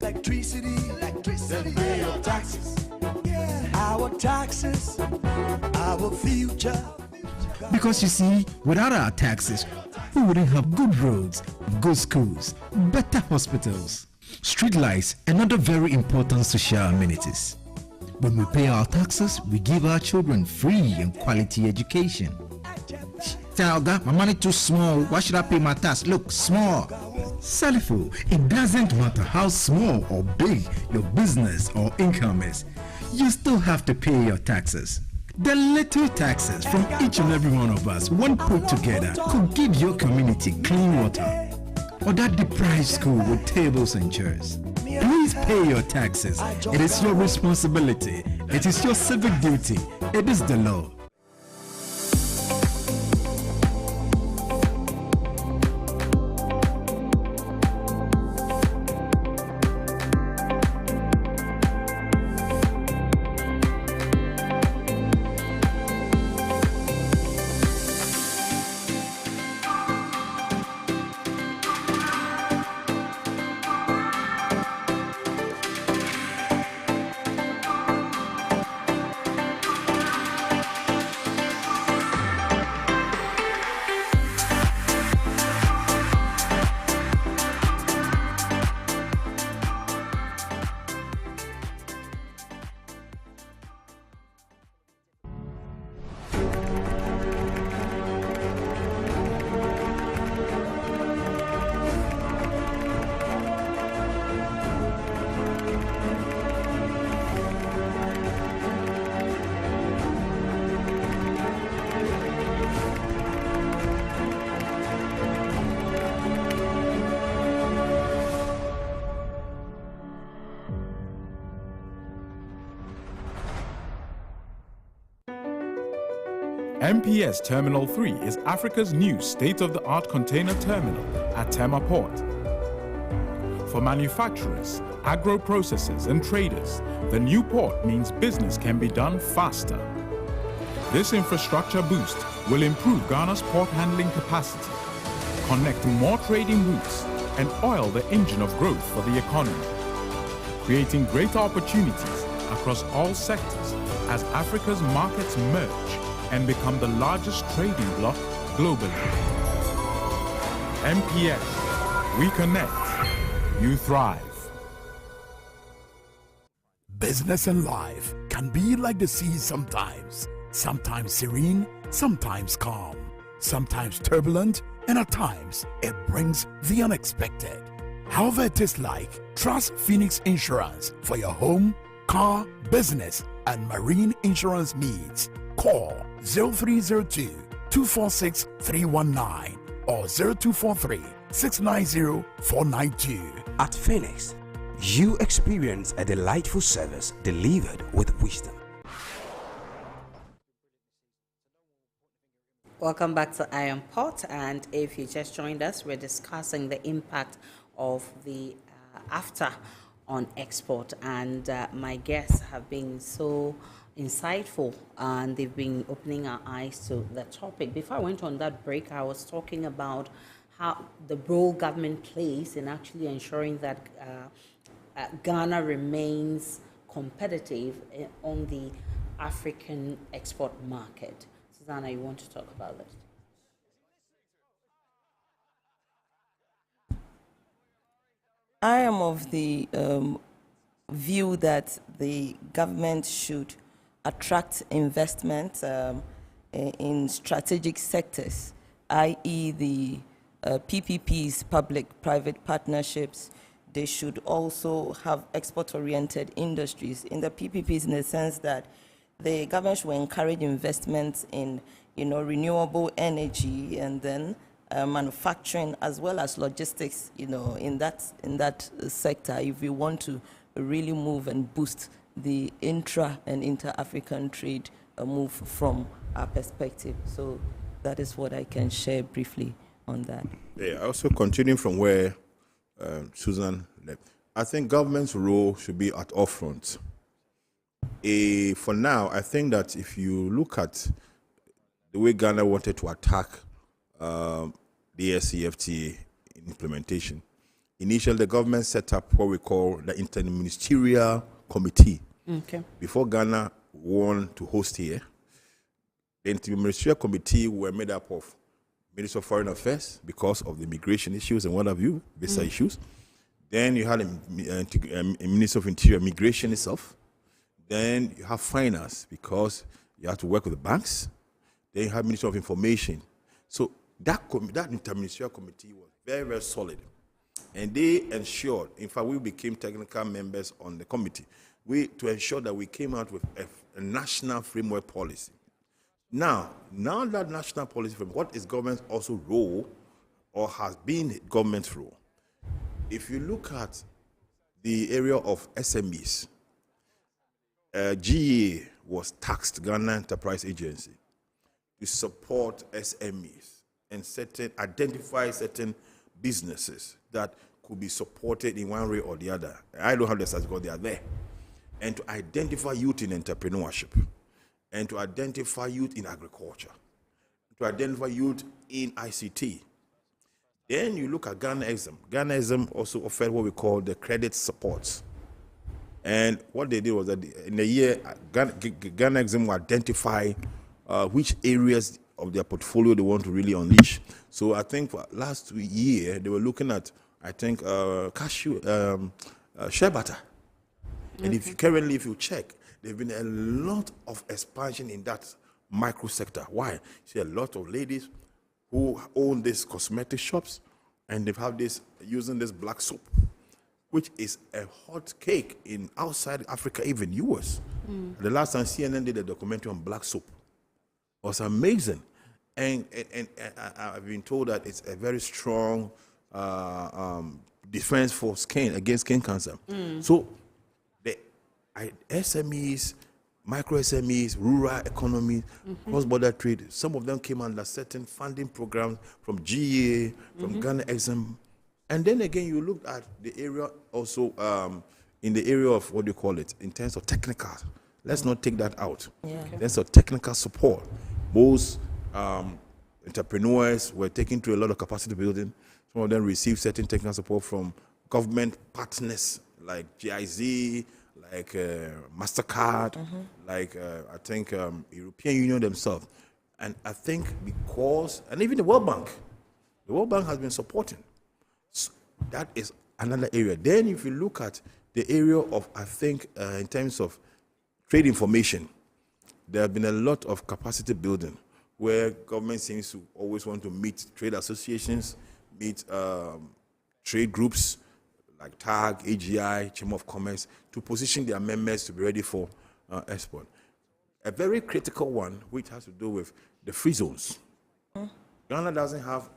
V: Electricity, then pay your taxes. Our taxes, our future.
B: Because you see, without our taxes, we wouldn't have good roads, good schools, better hospitals, street lights, and other very important social amenities. When we pay our taxes, we give our children free and quality education. Tell God, my money too small. Why should I pay my tax? Look, small. Salifo, it doesn't matter how small or big your business or income is. You still have to pay your taxes. The little taxes from each and every one of us, when put together, could give your community clean water or that deprived school with tables and chairs. Please pay your taxes. It is your responsibility. It is your civic duty. It is the law.
C: MPS Terminal 3 is Africa's new state-of-the-art container terminal at Tema Port. For manufacturers, agro-processors and traders, the new port means business can be done faster. This infrastructure boost will improve Ghana's port handling capacity, connect more trading routes, and oil the engine of growth for the economy, creating greater opportunities across all sectors as Africa's markets merge and become the largest trading bloc globally. MPS, we connect, you thrive.
D: Business and life can be like the sea sometimes. Sometimes serene, sometimes calm, sometimes turbulent, and at times it brings the unexpected. However it is like, trust Phoenix Insurance for your home, car, business, and marine insurance needs. Call 0302-246-319 or 0243-690-492.
E: At Phoenix, you experience a delightful service delivered with wisdom.
A: Welcome back to Iron Pot, and if you just joined us, we're discussing the impact of the AFTA on export, and my guests have been so insightful and they've been opening our eyes to the topic. Before I went on that break, I was talking about how the role government plays in actually ensuring that Ghana remains competitive on the African export market. Susanna, you want to talk about this?
S: I am of the view that the government should attract investment in strategic sectors, i.e. the PPPs, public-private partnerships. They should also have export-oriented industries in the PPPs, in the sense that the government should encourage investments in renewable energy, and then manufacturing as well as logistics, in that sector, if we want to really move and boost the intra and inter-African trade move from our perspective. So that is what I can share briefly on that.
T: Yeah, also continuing from where Susan left, I think government's role should be at all fronts. For now, I think that if you look at the way Ghana wanted to attack the SCFTA implementation, initially the government set up what we call the Interministerial Committee.
A: Okay.
T: Before Ghana wanted to host here, the Interministerial Committee were made up of Minister of Foreign Affairs because of the immigration issues and what have you, visa issues. Then you had a Minister of Interior, Migration itself. Then you have Finance because you have to work with the banks. Then you have Minister of Information. So that Interministerial Committee was very, very solid. And they ensured, in fact, we became technical members on the committee, to ensure that we came out with a national framework policy. Now that national policy framework, what is government's also role, or has been government's role? If you look at the area of SMEs, GA was taxed, Ghana Enterprise Agency, to support SMEs and identify certain businesses that could be supported in one way or the other. I don't have the statistics because they are there. And to identify youth in entrepreneurship, and to identify youth in agriculture, to identify youth in ICT. Then you look at Ghana Exim. Ghana Exim also offered what we call the credit supports. And what they did was that in a year, Ghana Exim will identify which areas of their portfolio they want to really unleash. So I think for last year, they were looking at, I think, cashew, shea butter. And if you check, there's been a lot of expansion in that micro sector. Why? You see a lot of ladies who own these cosmetic shops, and they've had this using this black soap, which is a hot cake in outside Africa, even US. The last time CNN did a documentary on black soap, it was amazing. And I've been told that it's a very strong defense for skin, against skin cancer. So the SMEs, micro SMEs, rural economies, cross-border trade, some of them came under certain funding programs from GA, from Ghana Exim. And then again, you look at the area also in the area of, what do you call it, in terms of technical. Let's not take that out. In terms of technical support, most entrepreneurs were taken to a lot of capacity building. Some of them received certain technical support from government partners like GIZ, like MasterCard, like I think European Union themselves. And I think because, and even the World Bank has been supporting. So that is another area. Then if you look at the area of, I think, in terms of trade information, there have been a lot of capacity building where government seems to always want to meet trade associations, meet trade groups like TAG, AGI, Chamber of Commerce, to position their members to be ready for export. A very critical one, which has to do with the free zones. Ghana doesn't have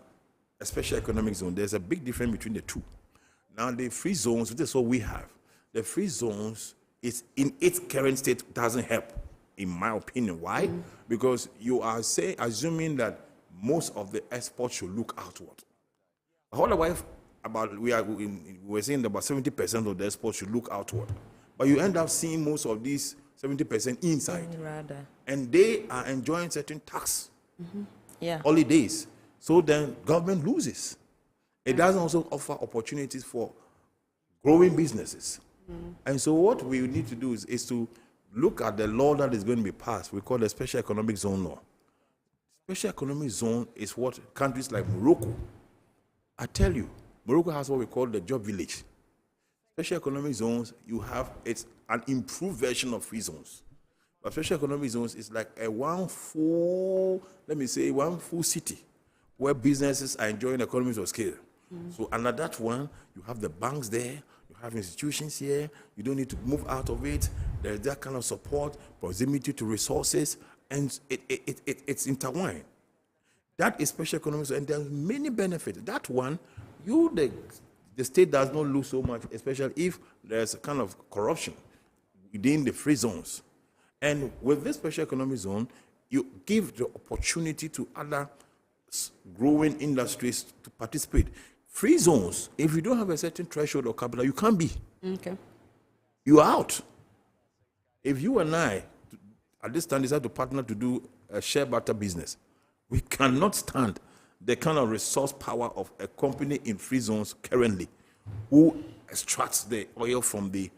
T: a special economic zone. There's a big difference between the two. Now, the free zones, this is what we have. The free zones, is in its current state, doesn't help, in my opinion. Why? Because you are assuming that most of the exports should look outward. Otherwise, we're saying about 70% of the exports should look outward. But you end up seeing most of these 70% inside. And they are enjoying certain tax holidays. So then government loses. It doesn't also offer opportunities for growing businesses. And so what we need to do is to look at the law that is going to be passed. We call the Special Economic Zone law. Special Economic Zone is what countries like Morocco, I tell you, Morocco has what we call the job village. Special Economic Zones, it's an improved version of free zones. But Special Economic Zones is like one full city where businesses are enjoying economies of scale. So under that one, you have the banks there, you have institutions here, you don't need to move out of it. There's that kind of support, proximity to resources, and it's intertwined. That is special economic zone, and there's many benefits. That one, the state does not lose so much, especially if there's a kind of corruption within the free zones. And with this special economic zone, you give the opportunity to other growing industries to participate. Free zones, if you don't have a certain threshold of capital, you can't be.
A: Okay.
T: You're out. If you and I, at this time, decide to partner to do a share barter business, we cannot stand the kind of resource power of a company in free zones currently, who extracts the oil from the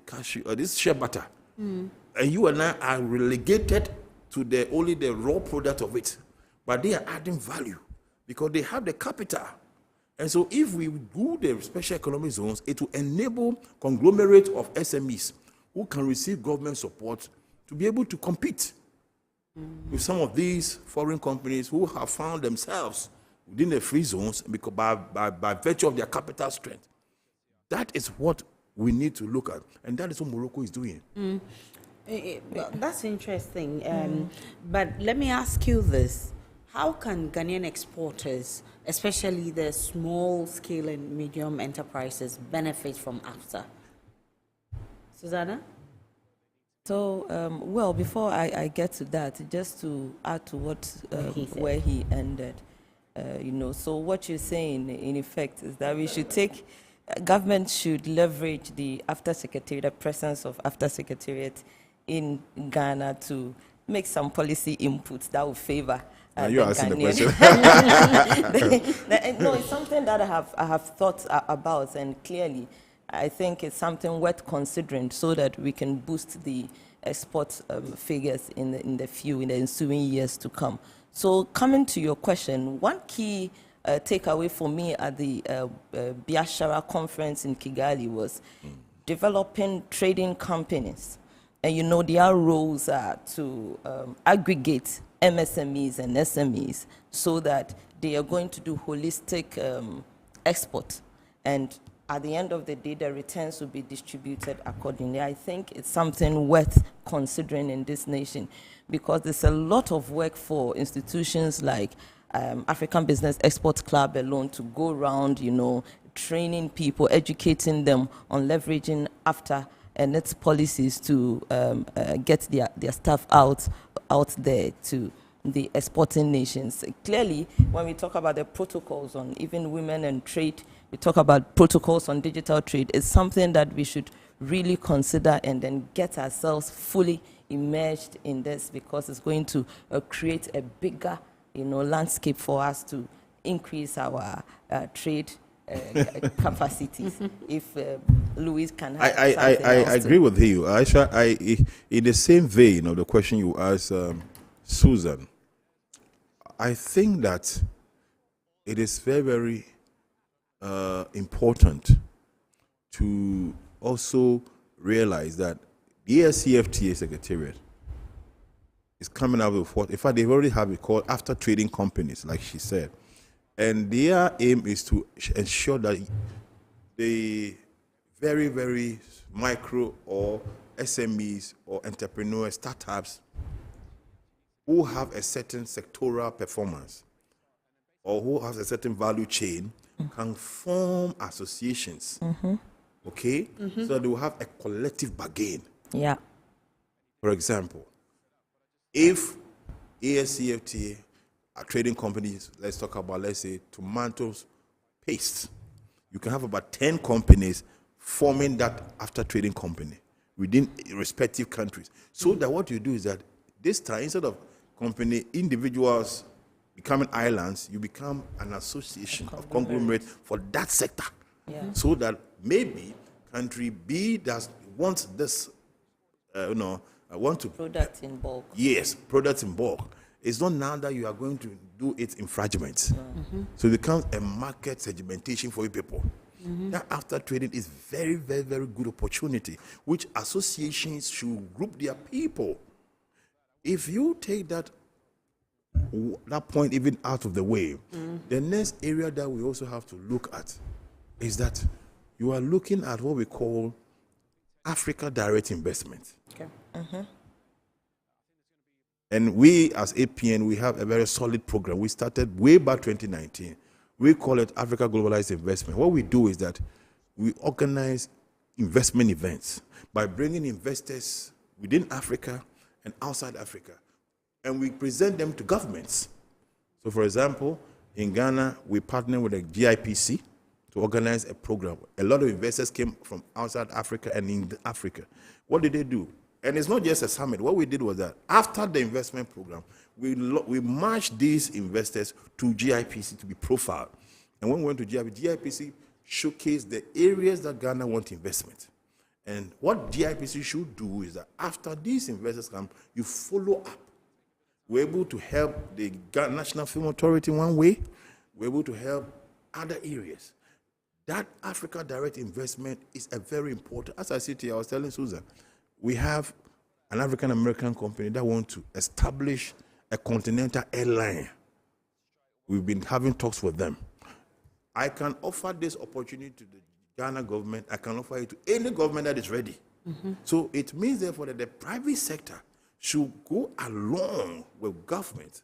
T: cashew, this shea butter, and you and I are relegated to only the raw product of it, but they are adding value because they have the capital. And so if we do the special economic zones, it will enable conglomerate of SMEs who can receive government support to be able to compete with some of these foreign companies who have found themselves within the free zones because by virtue of their capital strength. That is what we need to look at, and that is what Morocco is doing.
A: That's interesting. But let me ask you this. How can Ghanaian exporters, especially the small scale and medium enterprises, benefit from AFTA? Susanna?
S: So, well, before I get to that, just to add to what where he ended, so what you're saying, in effect, is that we should government should leverage the AFTA Secretariat, the presence of AFTA Secretariat in Ghana to make some policy inputs that will favor
T: you're asking the question.
S: No, it's something that I have thought about, and clearly, I think it's something worth considering so that we can boost the export figures in the ensuing years to come. So, coming to your question, one key takeaway for me at the Biashara conference in Kigali was developing trading companies. And their roles are to aggregate MSMEs and SMEs so that they are going to do holistic export. And at the end of the day, the returns will be distributed accordingly. I think it's something worth considering in this nation because there's a lot of work for institutions like African Business Export Club alone to go around, training people, educating them on leveraging AFTA and its policies to get their staff out there to the exporting nations. Clearly, when we talk about the protocols on even women and trade, we talk about protocols on digital trade. It's something that we should really consider and then get ourselves fully immersed in this because it's going to create a bigger, landscape for us to increase our trade capacities. If Louise can have
T: I agree with you, Aisha. In the same vein of the question you asked Susan, I think that it is very, very important to also realize that the ASCFTA Secretariat is coming up with what, in fact, they already have it called after trading companies, like she said. And their aim is to ensure that the very, very micro or SMEs or entrepreneurs, startups who have a certain sectoral performance or who have a certain value chain can form associations, okay? So they will have a collective bargain.
S: Yeah.
T: For example, if ASCFTA are trading companies, let's talk about, let's say, tomatoes paste, you can have about 10 companies forming that after trading company within respective countries. So that what you do is that this time, instead of company, individuals becoming islands, you become an association of conglomerate for that sector.
S: Yeah.
T: So that maybe country B does wants this, want to
S: product in bulk.
T: Yes, products in bulk. It's not now that you are going to do it in fragments. So it becomes a market segmentation for you people. That after trading is very, very, very good opportunity, which associations should group their people. If you take that point even out of the way, the next area that we also have to look at is that you are looking at what we call Africa direct investment.
A: Okay.
T: And we, as APN, we have a very solid program. We started way back 2019. We call it Africa Globalized Investment. What we do is that we organize investment events by bringing investors within Africa and outside Africa, and we present them to governments. So, for example, in Ghana, we partner with the GIPC to organize a program. A lot of investors came from outside Africa and in Africa. What did they do? And it's not just a summit. What we did was that after the investment program, we marched these investors to GIPC to be profiled. And when we went to GIPC showcased the areas that Ghana want investment. And what GIPC should do is that after these investors come, you follow up. We're able to help the National Film Authority one way. We're able to help other areas. That Africa direct investment is a very important. As I said to you, I was telling Susan, we have an African-American company that wants to establish a Continental airline. We've been having talks with them. I can offer this opportunity to the Ghana government. I can offer it to any government that is ready. So it means, therefore, that the private sector should go along with government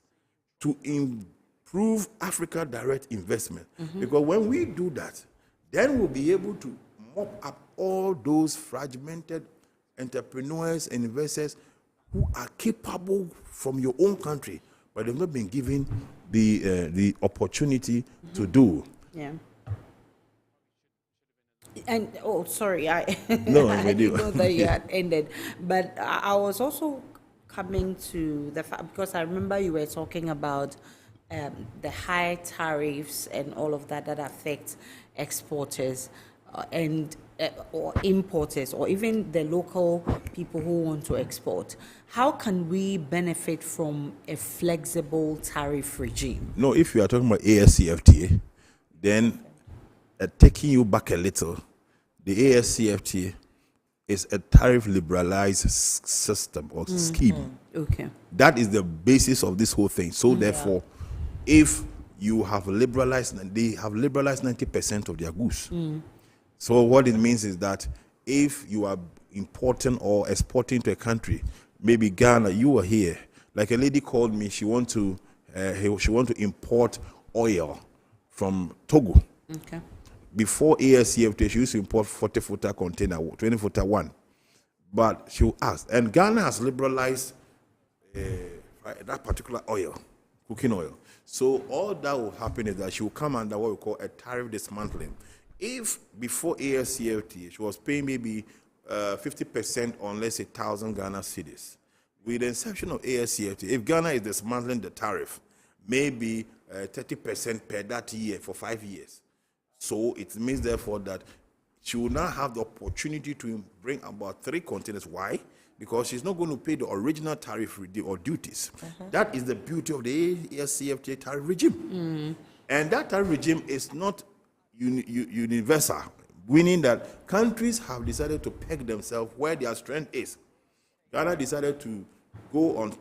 T: to improve Africa direct investment. Because when we do that, then we'll be able to mop up all those fragmented entrepreneurs and investors who are capable from your own country, but they've not been given the opportunity to do.
A: Yeah. And sorry, I
T: no,
A: I didn't know that you had ended, but I was also coming to the fact, because I remember you were talking about the high tariffs and all of that affect exporters or importers, or even the local people who want to export. How can we benefit from a flexible tariff regime?
T: No, if you are talking about ASCFTA, then taking you back a little, the ASCFTA is a tariff liberalized system or scheme.
A: Okay.
T: That is the basis of this whole thing. So therefore, if you have liberalized, they have liberalized 90% of their goods. So what it means is that if you are importing or exporting to a country, maybe Ghana, you are here. Like a lady called me, she want to import oil from Togo.
A: Okay.
T: Before ASCFTA, she used to import 40-footer container, 20-footer one. But she asked, and Ghana has liberalized that particular oil, cooking oil. So all that will happen is that she will come under what we call a tariff dismantling. If before ASCFTA, she was paying maybe 50% on, let's say, 1,000 Ghana cedis. With the inception of ASCFTA, if Ghana is dismantling the tariff, maybe 30% per that year for 5 years. So it means, therefore, that she will now have the opportunity to bring about 3 containers. Why? Because she's not going to pay the original tariff or duties. That is the beauty of the ASCFTA tariff regime. And that tariff regime is not universal, meaning that countries have decided to peg themselves where their strength is. Ghana decided to go on